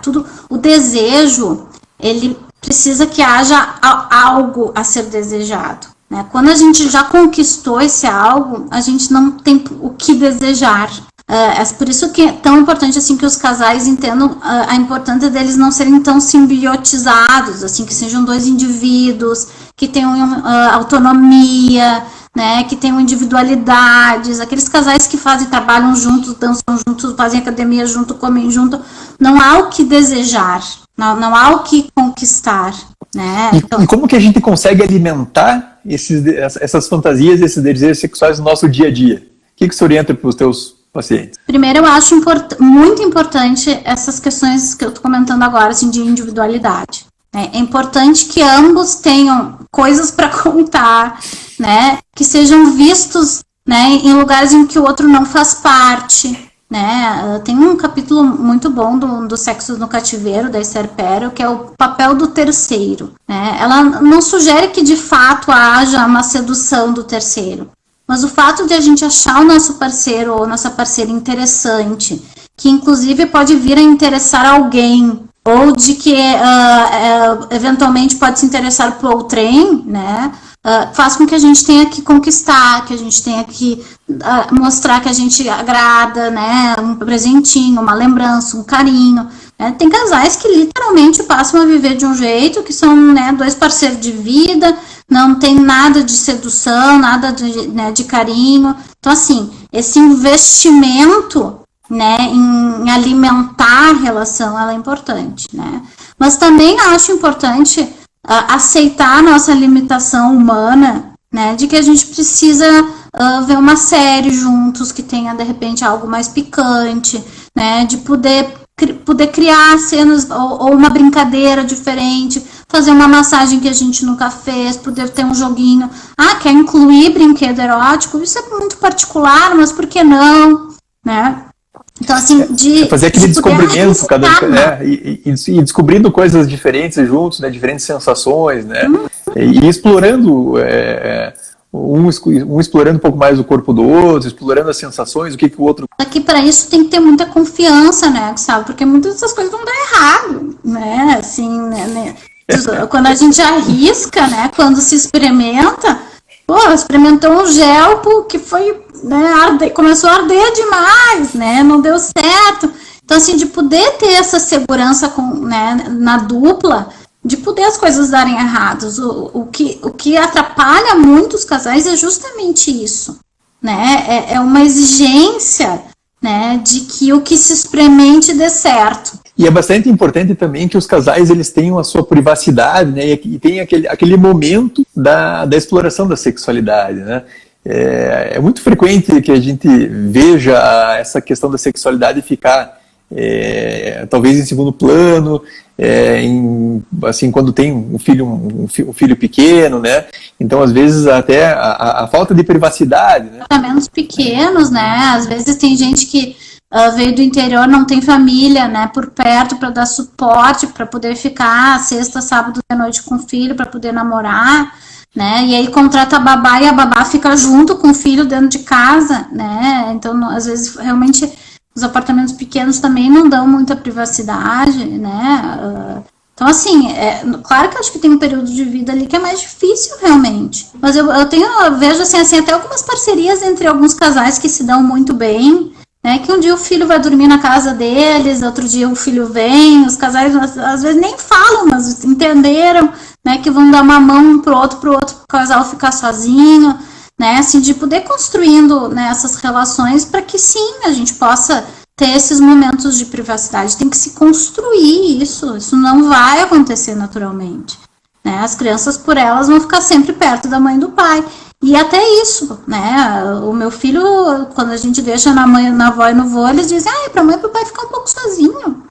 Speaker 2: o desejo, ele precisa que haja algo a ser desejado, né? Quando a gente já conquistou esse algo, a gente não tem o que desejar. É por isso que é tão importante assim que os casais entendam a importância deles não serem tão simbiotizados, assim, que sejam dois indivíduos, que tenham autonomia, né, que tenham individualidades, aqueles casais que trabalham juntos, dançam juntos, fazem academia junto, comem junto, não há o que desejar, não há o que conquistar, né?
Speaker 1: E como que a gente consegue alimentar essas fantasias, esses desejos sexuais no nosso dia a dia? O que você orienta para os teus pacientes?
Speaker 2: Primeiro, eu acho muito importante essas questões que eu estou comentando agora, assim, de individualidade. É importante que ambos tenham coisas para contar, né, que sejam vistos, né, em lugares em que o outro não faz parte, né. Tem um capítulo muito bom do Sexo no Cativeiro, da Esther Perel, que é o papel do terceiro, né. Ela não sugere que de fato haja uma sedução do terceiro, mas o fato de a gente achar o nosso parceiro ou nossa parceira interessante, que inclusive pode vir a interessar alguém, ou de que eventualmente pode se interessar por outrem, né, faz com que a gente tenha que conquistar, que a gente tenha que mostrar que a gente agrada, né, um presentinho, uma lembrança, um carinho, né. Tem casais que literalmente passam a viver de um jeito, que são, né, dois parceiros de vida, não tem nada de sedução, nada de carinho. Então, assim, esse investimento, né, em alimentar a relação, ela é importante, né? Mas também acho importante aceitar a nossa limitação humana, né, de que a gente precisa ver uma série juntos que tenha, de repente, algo mais picante, né, de poder criar cenas ou uma brincadeira diferente, fazer uma massagem que a gente nunca fez, poder ter um joguinho. Quer incluir brinquedo erótico? Isso é muito particular, mas por que não, né? Então, assim,
Speaker 1: fazer aquele descobrimento, e descobrindo coisas diferentes juntos, né, diferentes sensações, né, e explorando, um explorando um pouco mais o corpo do outro, explorando as sensações, o que o outro...
Speaker 2: Aqui, para isso, tem que ter muita confiança, né, Gustavo, porque muitas dessas coisas vão dar errado, né, assim, né, quando a gente arrisca, né, quando se experimenta, experimentou um gel que foi, né, começou a arder demais, né, não deu certo. Então, assim, de poder ter essa segurança né, na dupla, de poder as coisas darem errados. O que atrapalha muito os casais é justamente isso, né, é uma exigência, né, de que o que se experimente dê certo.
Speaker 1: E é bastante importante também que os casais eles tenham a sua privacidade, né, e tenham aquele momento da exploração da sexualidade, né. É muito frequente que a gente veja essa questão da sexualidade ficar talvez em segundo plano, assim, quando tem um filho pequeno, né? Então, às vezes, até a falta de privacidade, né?
Speaker 2: Menos pequenos, né? Às vezes tem gente que veio do interior, não tem família, né, por perto para dar suporte, para poder ficar sexta, sábado de noite com o filho, para poder namorar, né, e aí contrata a babá e a babá fica junto com o filho dentro de casa, né, então às vezes realmente os apartamentos pequenos também não dão muita privacidade, né, então assim, claro que eu acho que tem um período de vida ali que é mais difícil realmente, mas eu vejo assim, até algumas parcerias entre alguns casais que se dão muito bem, né, que um dia o filho vai dormir na casa deles, outro dia o filho vem, os casais às vezes nem falam, mas entenderam, né, que vão dar uma mão um pro outro casal ficar sozinho, né, assim, de poder construindo, né, essas relações para que sim, a gente possa ter esses momentos de privacidade, tem que se construir isso não vai acontecer naturalmente, né, as crianças por elas vão ficar sempre perto da mãe e do pai. E até isso, né, o meu filho, quando a gente deixa na avó e no vô, eles dizem, pra mãe e pro pai ficar um pouco sozinho,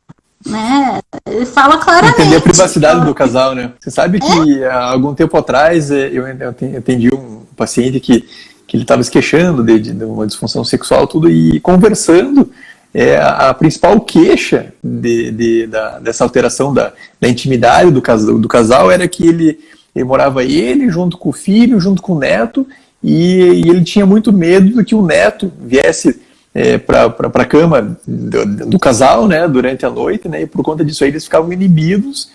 Speaker 2: né? Ele fala claramente.
Speaker 1: Entender a privacidade do casal, né? Você sabe que há algum tempo atrás eu atendi um paciente que ele estava se queixando de uma disfunção sexual, tudo, e conversando, a principal queixa dessa alteração da intimidade do casal era que ele morava junto com o filho, junto com o neto, e ele tinha muito medo de que o neto viesse para a cama do casal, né, durante a noite, né, e por conta disso aí eles ficavam inibidos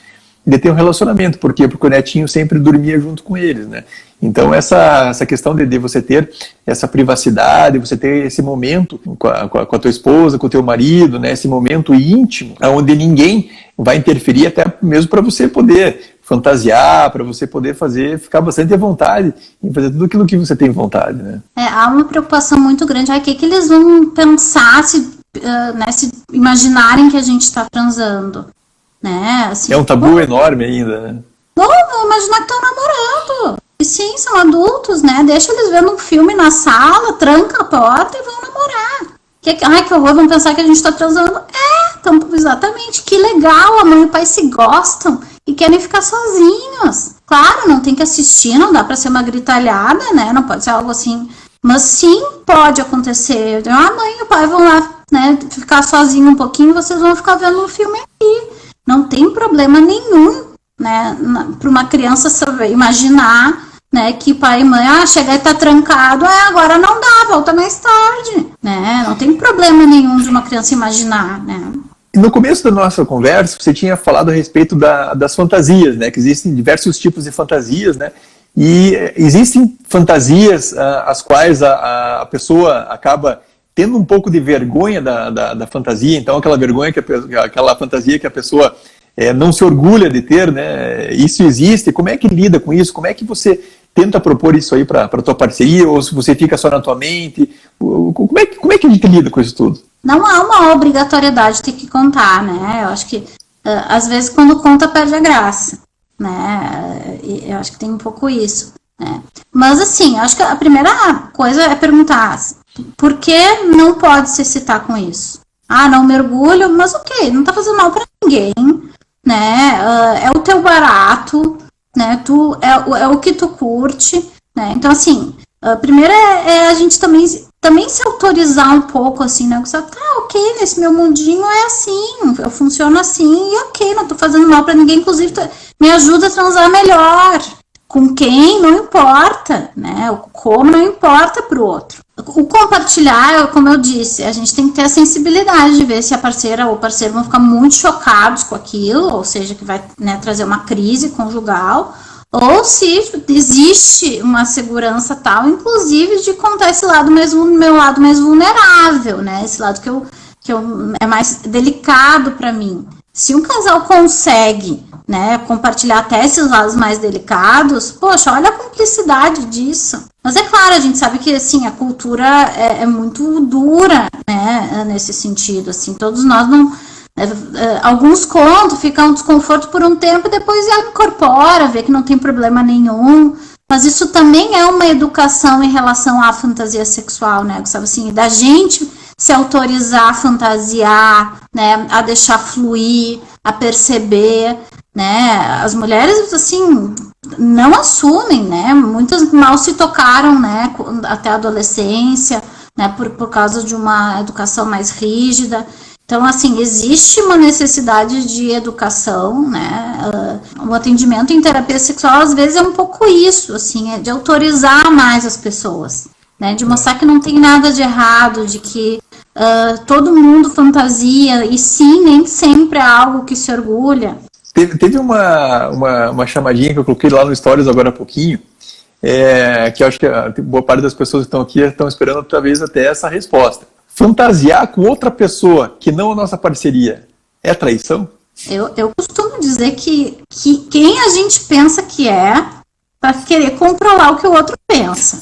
Speaker 1: de ter um relacionamento. Por quê? Porque o netinho sempre dormia junto com eles, né? Então essa questão de você ter essa privacidade, você ter esse momento com a tua esposa, com o teu marido, né, esse momento íntimo, onde ninguém vai interferir, até mesmo para você poder fantasiar, para você poder ficar bastante à vontade em fazer tudo aquilo que você tem vontade, né?
Speaker 2: Há uma preocupação muito grande. O que eles vão pensar se imaginarem que a gente está transando? Né? Assim,
Speaker 1: é um tabu enorme ainda, né?
Speaker 2: Vão imaginar que estão namorando. E sim, são adultos, né? Deixa eles vendo um filme na sala, tranca a porta e vão namorar. Que horror, vão pensar que a gente está transando. Então, exatamente, que legal, a mãe e o pai se gostam e querem ficar sozinhos. Claro, não tem que assistir, não dá para ser uma gritalhada, né? Não pode ser algo assim. Mas sim, pode acontecer. A mãe e o pai vão lá, né, ficar sozinhos um pouquinho, vocês vão ficar vendo um filme aqui. Não tem problema nenhum, né, para uma criança imaginar, né, que pai e mãe, chega e tá trancado, agora não dá, volta mais tarde, né? Não tem problema nenhum de uma criança imaginar, né?
Speaker 1: No começo da nossa conversa, você tinha falado a respeito das fantasias, né, que existem diversos tipos de fantasias, né, e existem fantasias as quais a pessoa acaba tendo um pouco de vergonha da fantasia, então aquela fantasia que a pessoa não se orgulha de ter, né? Isso existe. Como é que lida com isso? Como é que você tenta propor isso aí para a tua parceria, ou se você fica só na tua mente? Como é que a gente lida com isso tudo?
Speaker 2: Não há uma obrigatoriedade de ter que contar, né? Eu acho que às vezes quando conta perde a graça, né? Eu acho que tem um pouco isso, né? Mas assim, eu acho que a primeira coisa é perguntar: por que não pode se excitar com isso? Não mergulho, mas ok, não tá fazendo mal pra ninguém, né? É o teu barato, né? É o que tu curte, né? Então, assim, primeiro a gente também se autorizar um pouco, assim, né? Ok, nesse meu mundinho é assim, eu funciono assim, e ok, não tô fazendo mal pra ninguém, inclusive me ajuda a transar melhor. Com quem, não importa, né? O como não importa pro outro. O compartilhar, como eu disse, a gente tem que ter a sensibilidade de ver se a parceira ou o parceiro vão ficar muito chocados com aquilo, ou seja, que vai, né, trazer uma crise conjugal, ou se existe uma segurança tal, inclusive de contar esse lado meu lado mais vulnerável, né? Esse lado que é mais delicado para mim. Se um casal consegue, né, compartilhar até esses lados mais delicados, poxa, olha a cumplicidade disso. Mas é claro, a gente sabe que, assim, a cultura é muito dura, né, nesse sentido, assim, todos nós não... alguns contam, fica um desconforto por um tempo e depois incorpora, vê que não tem problema nenhum. Mas isso também é uma educação em relação à fantasia sexual, né, sabe, assim, da gente se autorizar a fantasiar, né, a deixar fluir, a perceber, né, as mulheres, assim, não assumem, né, muitas mal se tocaram, né, até a adolescência, né, por causa de uma educação mais rígida. Então, assim, existe uma necessidade de educação, né, o atendimento em terapia sexual, às vezes, é um pouco isso, assim, é de autorizar mais as pessoas, né, de mostrar que não tem nada de errado, de que todo mundo fantasia, e sim, nem sempre é algo que se orgulha.
Speaker 1: Teve uma chamadinha que eu coloquei lá no Stories agora há pouquinho, que eu acho que boa parte das pessoas que estão aqui estão esperando talvez até essa resposta. Fantasiar com outra pessoa que não a nossa parceria é traição?
Speaker 2: Eu costumo dizer que quem a gente pensa que é para querer controlar o que o outro pensa.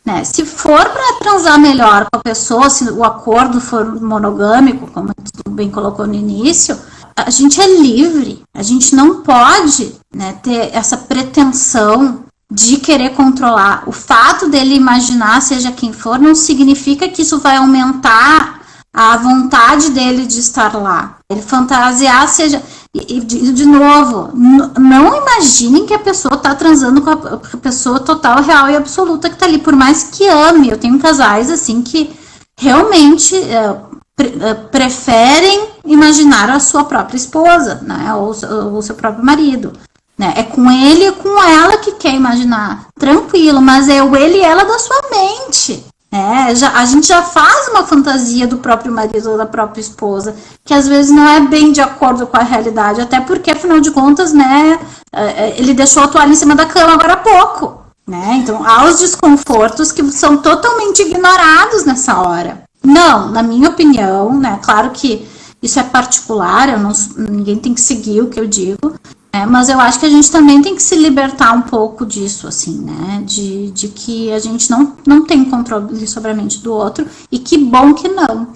Speaker 2: Né? Se for para transar melhor com a pessoa, se o acordo for monogâmico, como tu bem colocou no início, a gente é livre, a gente não pode, né, ter essa pretensão de querer controlar. O fato dele imaginar, seja quem for, não significa que isso vai aumentar a vontade dele de estar lá. Ele fantasiar, seja... E de novo, não imaginem que a pessoa está transando com a pessoa total, real e absoluta que está ali, por mais que ame. Eu tenho casais assim que realmente preferem imaginar a sua própria esposa, né, ou o seu próprio marido. Né? É com ele e com ela que quer imaginar. Tranquilo, mas é o ele e ela da sua mente. A gente já faz uma fantasia do próprio marido ou da própria esposa, que às vezes não é bem de acordo com a realidade, até porque, afinal de contas, né, ele deixou a toalha em cima da cama agora há pouco. Né? Então, há os desconfortos que são totalmente ignorados nessa hora. Não, na minha opinião, né, claro que isso é particular, ninguém tem que seguir o que eu digo, mas eu acho que a gente também tem que se libertar um pouco disso, assim, né? De que a gente não tem controle sobre a mente do outro, e que bom que não.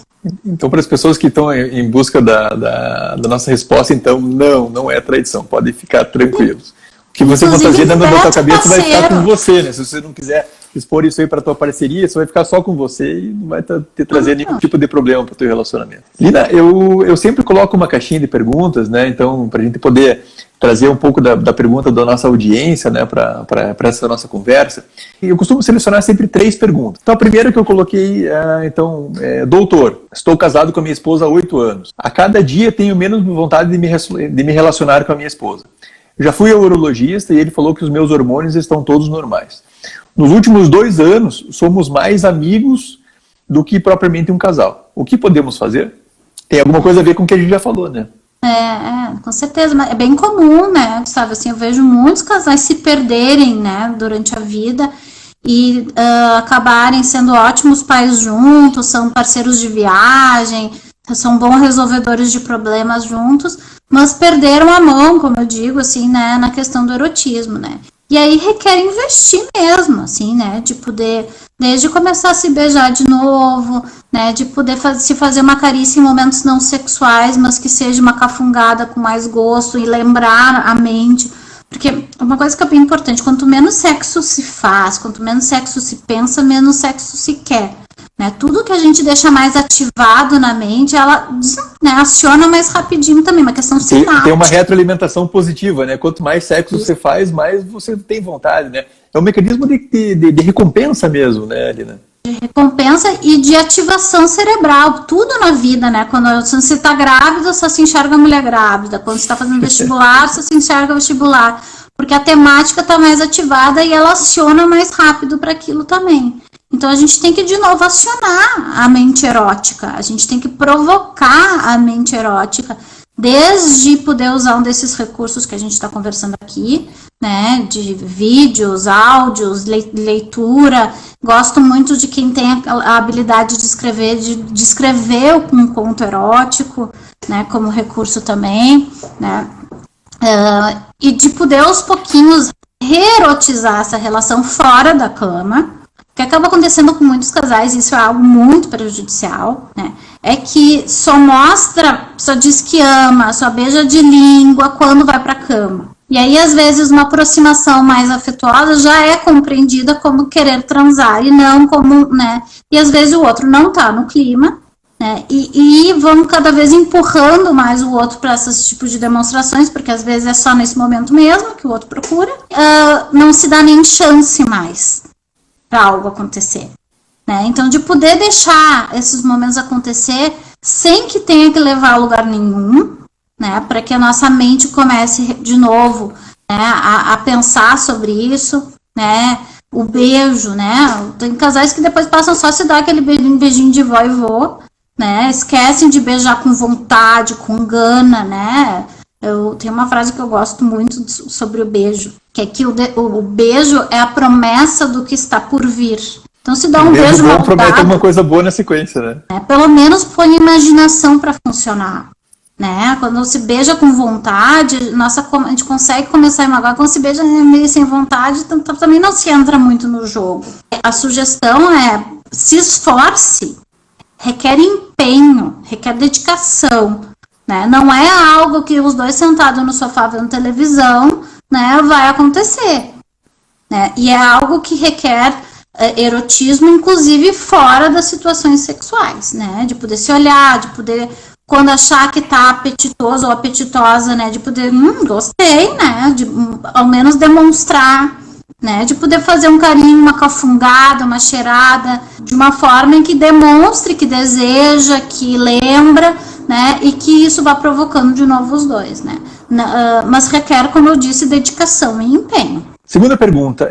Speaker 1: Então, para as pessoas que estão em busca da nossa resposta, então, não é traição, podem ficar tranquilos. O que você fantasia dentro da tua cabeça vai ficar com você, né? Se você não quiser expor isso aí para a tua parceria, isso vai ficar só com você e não vai te trazer nenhum tipo de problema para o teu relacionamento. Lina, eu sempre coloco uma caixinha de perguntas, né? Então, para a gente poder trazer um pouco da pergunta da nossa audiência, né, para essa nossa conversa. E eu costumo selecionar sempre 3 perguntas. Então, a primeira que eu coloquei, doutor, estou casado com a minha esposa há 8 anos. A cada dia tenho menos vontade de me relacionar com a minha esposa. Eu já fui ao urologista e ele falou que os meus hormônios estão todos normais. Nos últimos 2 anos, somos mais amigos do que propriamente um casal. O que podemos fazer? Tem alguma coisa a ver com o que a gente já falou, né?
Speaker 2: Com certeza, mas é bem comum, né, Gustavo? Assim, eu vejo muitos casais se perderem, né, durante a vida e acabarem sendo ótimos pais juntos, são parceiros de viagem, são bons resolvedores de problemas juntos, mas perderam a mão, como eu digo, assim, né, na questão do erotismo, né? E aí requer investir mesmo, assim, né, de poder, desde começar a se beijar de novo, né, de poder se fazer uma carícia em momentos não sexuais, mas que seja uma cafungada com mais gosto e lembrar a mente. Porque uma coisa que é bem importante, quanto menos sexo se faz, quanto menos sexo se pensa, menos sexo se quer. Né? Tudo que a gente deixa mais ativado na mente, ela, né, aciona mais rapidinho também, uma questão sináptica.
Speaker 1: Tem uma retroalimentação positiva, né? Quanto mais sexo você faz, mais você tem vontade, né? É um mecanismo de recompensa mesmo, né, Lina?
Speaker 2: De recompensa e de ativação cerebral, tudo na vida, né? Quando você está grávida, só se enxerga a mulher grávida. Quando você está fazendo vestibular, só se enxerga o vestibular. Porque a temática está mais ativada e ela aciona mais rápido para aquilo também. Então, a gente tem que, de novo, acionar a mente erótica. A gente tem que provocar a mente erótica, desde poder usar um desses recursos que a gente está conversando aqui, né, de vídeos, áudios, leitura. Gosto muito de quem tem a habilidade de escrever um conto erótico, né, como recurso também, né, e de poder, aos pouquinhos, reerotizar essa relação fora da cama. O que acaba acontecendo com muitos casais, isso é algo muito prejudicial, né? É que só diz que ama, só beija de língua quando vai pra cama. E aí, às vezes, uma aproximação mais afetuosa já é compreendida como querer transar e não como, né? E às vezes o outro não tá no clima, né? E vão cada vez empurrando mais o outro para esses tipos de demonstrações, porque às vezes é só nesse momento mesmo que o outro procura. Não se dá nem chance mais para algo acontecer, né? Então, de poder deixar esses momentos acontecer sem que tenha que levar a lugar nenhum, né? Para que a nossa mente comece de novo, né, a pensar sobre isso, né? O beijo, né? Tem casais que depois passam só a se dar aquele beijinho de vó e vô, né? Esquecem de beijar com vontade, com gana, né? Eu tenho uma frase que eu gosto muito sobre o beijo, que é que o beijo é a promessa do que está por vir. Então, se dá um beijo
Speaker 1: bom, promete alguma coisa boa na sequência, né?
Speaker 2: Pelo menos põe imaginação para funcionar, né? Quando se beija com vontade, a gente consegue começar a imaginar. Quando se beija meio sem vontade, também não se entra muito no jogo. A sugestão é: se esforce, requer empenho, requer dedicação. Né? Não é algo que os dois sentados no sofá vendo televisão, né, vai acontecer. Né? E é algo que requer erotismo, inclusive fora das situações sexuais, né? De poder se olhar, de poder, quando achar que tá apetitoso ou apetitosa, né? De poder, gostei, né? De ao menos demonstrar, né? De poder fazer um carinho, uma cafungada, uma cheirada, de uma forma em que demonstre que deseja, que lembra, né? E que isso vá provocando de novo os dois, né? Mas requer, como eu disse, dedicação e empenho.
Speaker 1: Segunda pergunta,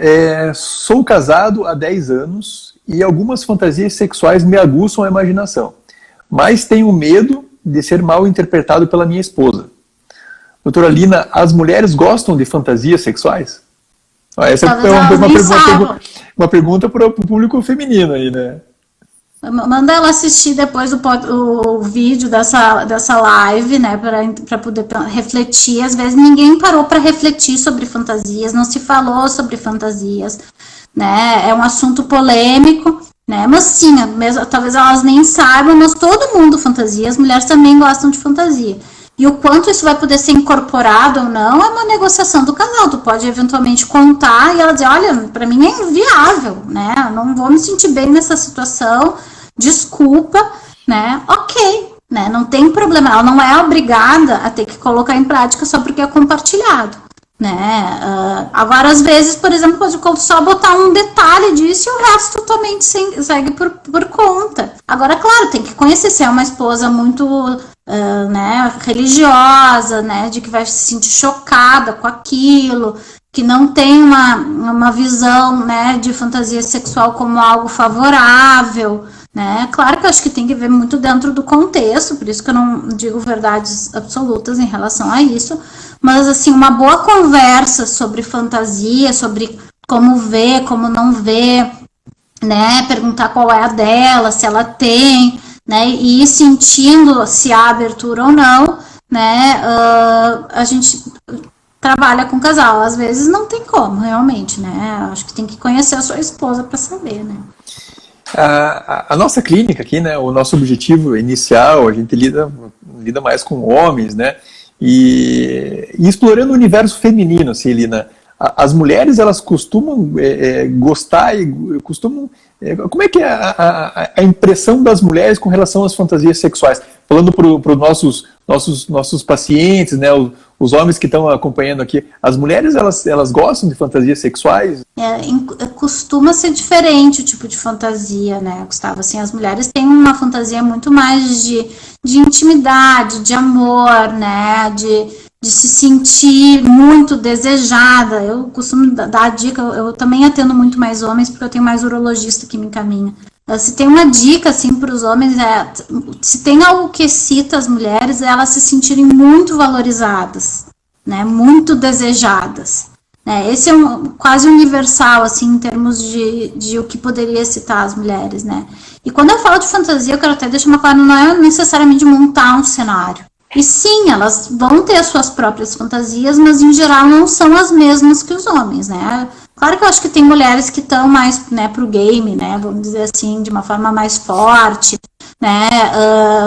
Speaker 1: sou casado há 10 anos e algumas fantasias sexuais me aguçam a imaginação, mas tenho medo de ser mal interpretado pela minha esposa. Doutora Lina, as mulheres gostam de fantasias sexuais? Essa é uma pergunta para o público feminino aí, né?
Speaker 2: Manda ela assistir depois o vídeo dessa live, né, para poder refletir. Às vezes ninguém parou para refletir sobre fantasias, não se falou sobre fantasias, né, é um assunto polêmico, né, mas sim, mesmo, talvez elas nem saibam, mas todo mundo fantasia, as mulheres também gostam de fantasia. E o quanto isso vai poder ser incorporado ou não é uma negociação do casal. Tu pode eventualmente contar e ela dizer, olha, para mim é inviável, né? Eu não vou me sentir bem nessa situação, desculpa, né? Ok, né? Não tem problema. Ela não é obrigada a ter que colocar em prática só porque é compartilhado, né? Agora, às vezes, por exemplo, pode só botar um detalhe disso e o resto totalmente segue por conta. Agora, claro, tem que conhecer se é uma esposa muito... né, religiosa, né, de que vai se sentir chocada com aquilo, que não tem uma visão, né, de fantasia sexual como algo favorável, né. Claro que eu acho que tem que ver muito dentro do contexto, por isso que eu não digo verdades absolutas em relação a isso, mas assim, uma boa conversa sobre fantasia, sobre como ver, como não ver, né, perguntar qual é a dela, se ela tem, né, e ir sentindo se há abertura ou não, né, a gente trabalha com casal, às vezes não tem como, realmente, né, acho que tem que conhecer a sua esposa para saber, né.
Speaker 1: A nossa clínica aqui, né, o nosso objetivo inicial, a gente lida mais com homens, né, e explorando o universo feminino, assim, Lina, as mulheres, elas costumam gostar e costumam... como é que é a impressão das mulheres com relação às fantasias sexuais? Falando para os nossos pacientes, né, os homens que estão acompanhando aqui, as mulheres, elas gostam de fantasias sexuais?
Speaker 2: Costuma ser diferente o tipo de fantasia, né, Gustavo? Assim, as mulheres têm uma fantasia muito mais de intimidade, de amor, né, de se sentir muito desejada. Eu costumo dar a dica, eu também atendo muito mais homens, porque eu tenho mais urologista que me encaminha. Se tem uma dica, assim, para os homens, se tem algo que excita as mulheres, é elas se sentirem muito valorizadas, né, muito desejadas. Esse é quase universal, assim, em termos de o que poderia excitar as mulheres, né. E quando eu falo de fantasia, eu quero até deixar uma claro, não é necessariamente montar um cenário. E sim, elas vão ter as suas próprias fantasias, mas em geral não são as mesmas que os homens, né? Claro que eu acho que tem mulheres que estão mais, né, pro game, né, vamos dizer assim, de uma forma mais forte, né,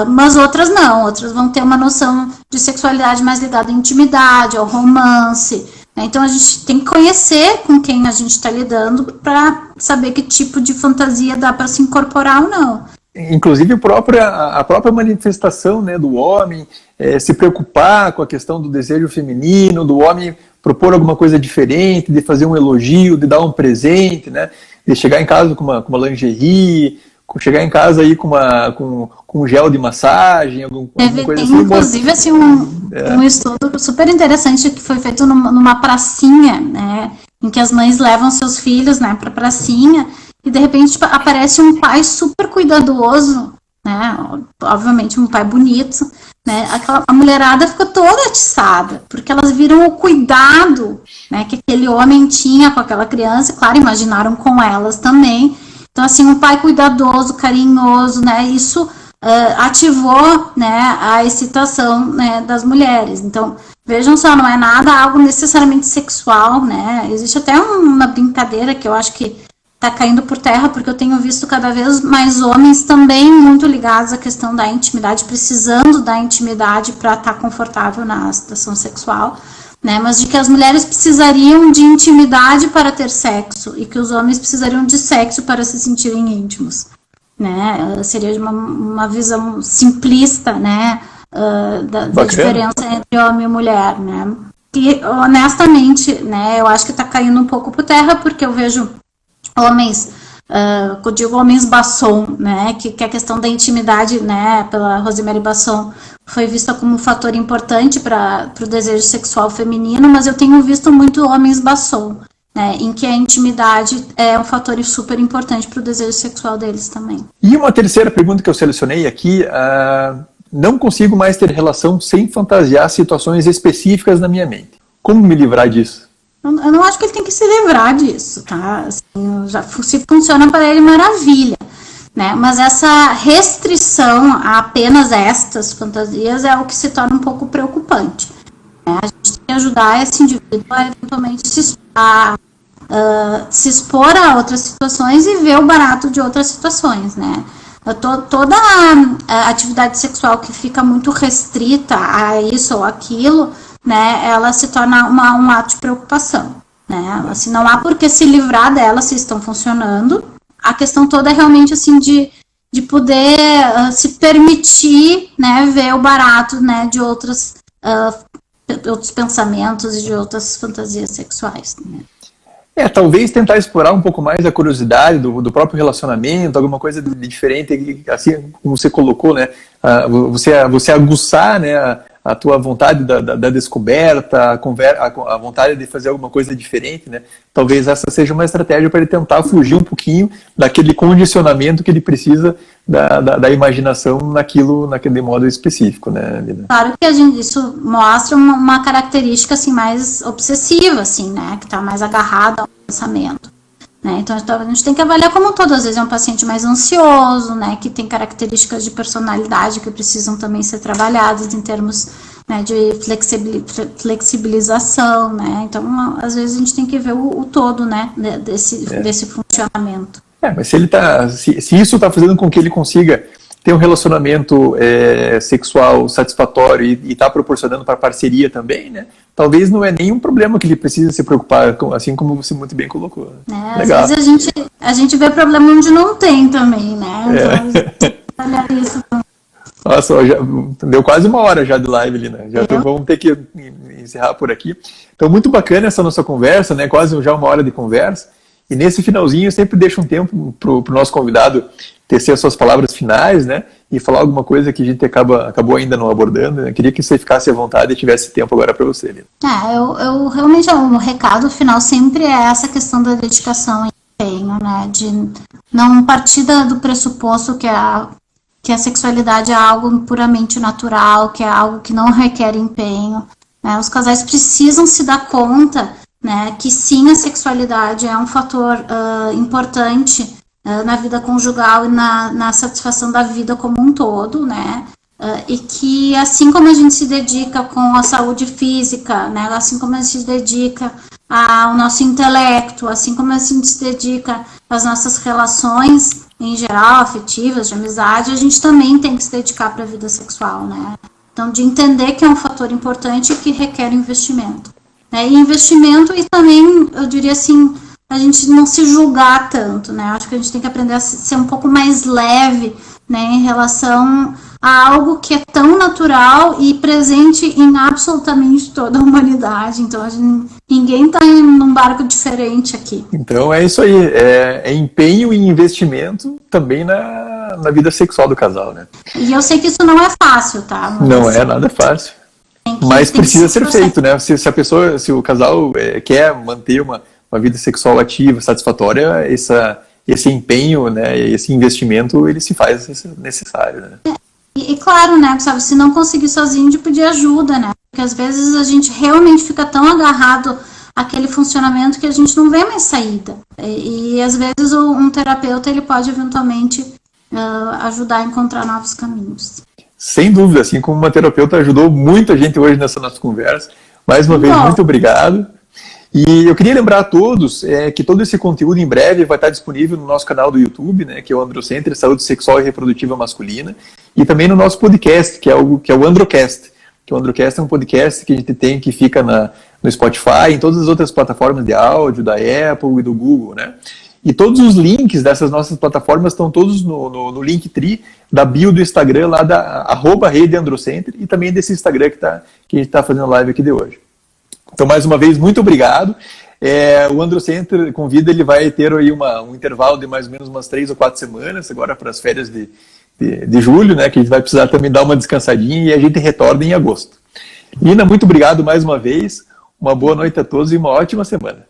Speaker 2: mas outras não, outras vão ter uma noção de sexualidade mais ligada à intimidade, ao romance, né? Então a gente tem que conhecer com quem a gente está lidando para saber que tipo de fantasia dá para se incorporar ou não.
Speaker 1: Inclusive a própria manifestação, né, do homem se preocupar com a questão do desejo feminino, do homem propor alguma coisa diferente, de fazer um elogio, de dar um presente, né, de chegar em casa com uma lingerie, chegar em casa aí com um gel de massagem, alguma coisa assim.
Speaker 2: Inclusive assim, um estudo super interessante que foi feito numa pracinha, né, em que as mães levam seus filhos, né, para pracinha. E de repente aparece um pai super cuidadoso, né? Obviamente um pai bonito, né? A mulherada ficou toda atiçada, porque elas viram o cuidado, né, que aquele homem tinha com aquela criança, e claro, imaginaram com elas também. Então, assim, um pai cuidadoso, carinhoso, né? Isso ativou, né, a excitação, né, das mulheres. Então, vejam só, não é nada algo necessariamente sexual, né? Existe até uma brincadeira que eu acho que está caindo por terra, porque eu tenho visto cada vez mais homens também muito ligados à questão da intimidade, precisando da intimidade para estar confortável na situação sexual, né, mas de que as mulheres precisariam de intimidade para ter sexo e que os homens precisariam de sexo para se sentirem íntimos, né, seria uma visão simplista, né, da diferença entre homem e mulher, né, e honestamente, né, eu acho que está caindo um pouco por terra, porque eu vejo homens, eu digo homens Basson, né, que a questão da intimidade, né, pela Rosemary Basson, foi vista como um fator importante para o desejo sexual feminino, mas eu tenho visto muito homens Basson, né, em que a intimidade é um fator super importante para o desejo sexual deles também.
Speaker 1: E uma terceira pergunta que eu selecionei aqui, não consigo mais ter relação sem fantasiar situações específicas na minha mente. Como me livrar disso?
Speaker 2: Eu não acho que ele tem que se livrar disso, tá? Assim, se funciona para ele, maravilha, né? Mas essa restrição a apenas estas fantasias é o que se torna um pouco preocupante, né? A gente tem que ajudar esse indivíduo a eventualmente se expor a outras situações e ver o barato de outras situações, né? Toda a atividade sexual que fica muito restrita a isso ou aquilo, né, ela se torna um ato de preocupação, né, assim, não há por que se livrar delas se estão funcionando, a questão toda é realmente, assim, de poder se permitir, né, ver o barato, né, de outros pensamentos e de outras fantasias sexuais, né.
Speaker 1: Talvez tentar explorar um pouco mais a curiosidade do próprio relacionamento, alguma coisa de diferente, assim como você colocou, né? Você aguçar, né, a tua vontade da descoberta, a vontade de fazer alguma coisa diferente, né? Talvez essa seja uma estratégia para ele tentar fugir um pouquinho daquele condicionamento que ele precisa da imaginação naquele modo específico, né, Lina?
Speaker 2: Claro que isso mostra uma característica assim, mais obsessiva, assim, né, que está mais agarrada ao pensamento, né? Então a gente tem que avaliar como um todo. Às vezes é um paciente mais ansioso, né, que tem características de personalidade que precisam também ser trabalhadas em termos, né, de flexibilização, né? Então às vezes a gente tem que ver o todo, né, desse funcionamento.
Speaker 1: Mas se isso está fazendo com que ele consiga ter um relacionamento sexual satisfatório e está proporcionando para parceria também, né? Talvez não é nenhum problema que ele precisa se preocupar, assim como você muito bem colocou.
Speaker 2: Legal. Às vezes a gente vê problema onde não tem também, né? Então, olha isso.
Speaker 1: Nossa, deu quase 1 hora já de live, Lina. Vamos ter que encerrar por aqui. Então, muito bacana essa nossa conversa, né? Quase já 1 hora de conversa. E nesse finalzinho eu sempre deixo um tempo para o nosso convidado tecer as suas palavras finais, né? E falar alguma coisa que a gente acabou ainda não abordando. Eu queria que você ficasse à vontade e tivesse tempo agora para você, Lina.
Speaker 2: Eu realmente, o recado final sempre é essa questão da dedicação e empenho, né? De não partir do pressuposto que a sexualidade é algo puramente natural, que é algo que não requer empenho, né? Os casais precisam se dar conta, né, que sim, a sexualidade é um fator importante na vida conjugal e na satisfação da vida como um todo, né, e que assim como a gente se dedica com a saúde física, né, assim como a gente se dedica ao nosso intelecto, assim como a gente se dedica às nossas relações em geral, afetivas, de amizade, a gente também tem que se dedicar para a vida sexual, né. Então, de entender que é um fator importante e que requer investimento. E investimento e também, eu diria assim, a gente não se julgar tanto, né? Acho que a gente tem que aprender a ser um pouco mais leve, né, em relação a algo que é tão natural e presente em absolutamente toda a humanidade. Então, ninguém está num barco diferente aqui.
Speaker 1: Então, é isso aí. É empenho e investimento também na vida sexual do casal, né?
Speaker 2: E eu sei que isso não é fácil, tá?
Speaker 1: Mas, não é nada fácil. Mas precisa ser feito, né? Se o casal quer manter uma vida sexual ativa, satisfatória, esse empenho, né, esse investimento, ele se faz necessário, né?
Speaker 2: E claro, né, Gustavo, se não conseguir sozinho, de pedir ajuda, né? Porque às vezes a gente realmente fica tão agarrado àquele funcionamento que a gente não vê mais saída. E às vezes um terapeuta, ele pode eventualmente ajudar a encontrar novos caminhos.
Speaker 1: Sem dúvida, assim como uma terapeuta ajudou muita gente hoje nessa nossa conversa. Mais uma vez, muito obrigado. E eu queria lembrar a todos que todo esse conteúdo em breve vai estar disponível no nosso canal do YouTube, né, que é o Androcenter, Saúde Sexual e Reprodutiva Masculina, e também no nosso podcast, que é o Androcast. Que o Androcast é um podcast que a gente tem, que fica no Spotify, em todas as outras plataformas de áudio, da Apple e do Google, né? E todos os links dessas nossas plataformas estão todos no Linktree da bio do Instagram, lá da @redeandrocenter, e também desse Instagram que a gente está fazendo live aqui de hoje. Então, mais uma vez, muito obrigado. O Androcenter convida, ele vai ter aí um intervalo de mais ou menos umas 3 ou 4 semanas, agora para as férias de julho, né, que a gente vai precisar também dar uma descansadinha e a gente retorna em agosto. Lina, muito obrigado mais uma vez, uma boa noite a todos e uma ótima semana.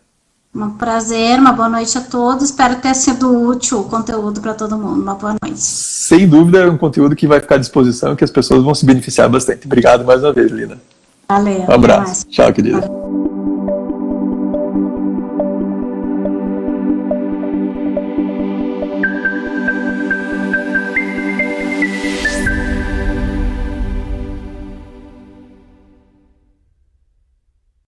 Speaker 2: Um prazer, uma boa noite a todos, espero ter sido útil o conteúdo para todo mundo, uma boa noite.
Speaker 1: Sem dúvida, é um conteúdo que vai ficar à disposição e que as pessoas vão se beneficiar bastante. Obrigado mais uma vez, Lina.
Speaker 2: Valeu.
Speaker 1: Um abraço. Tchau, querida.
Speaker 2: Valeu.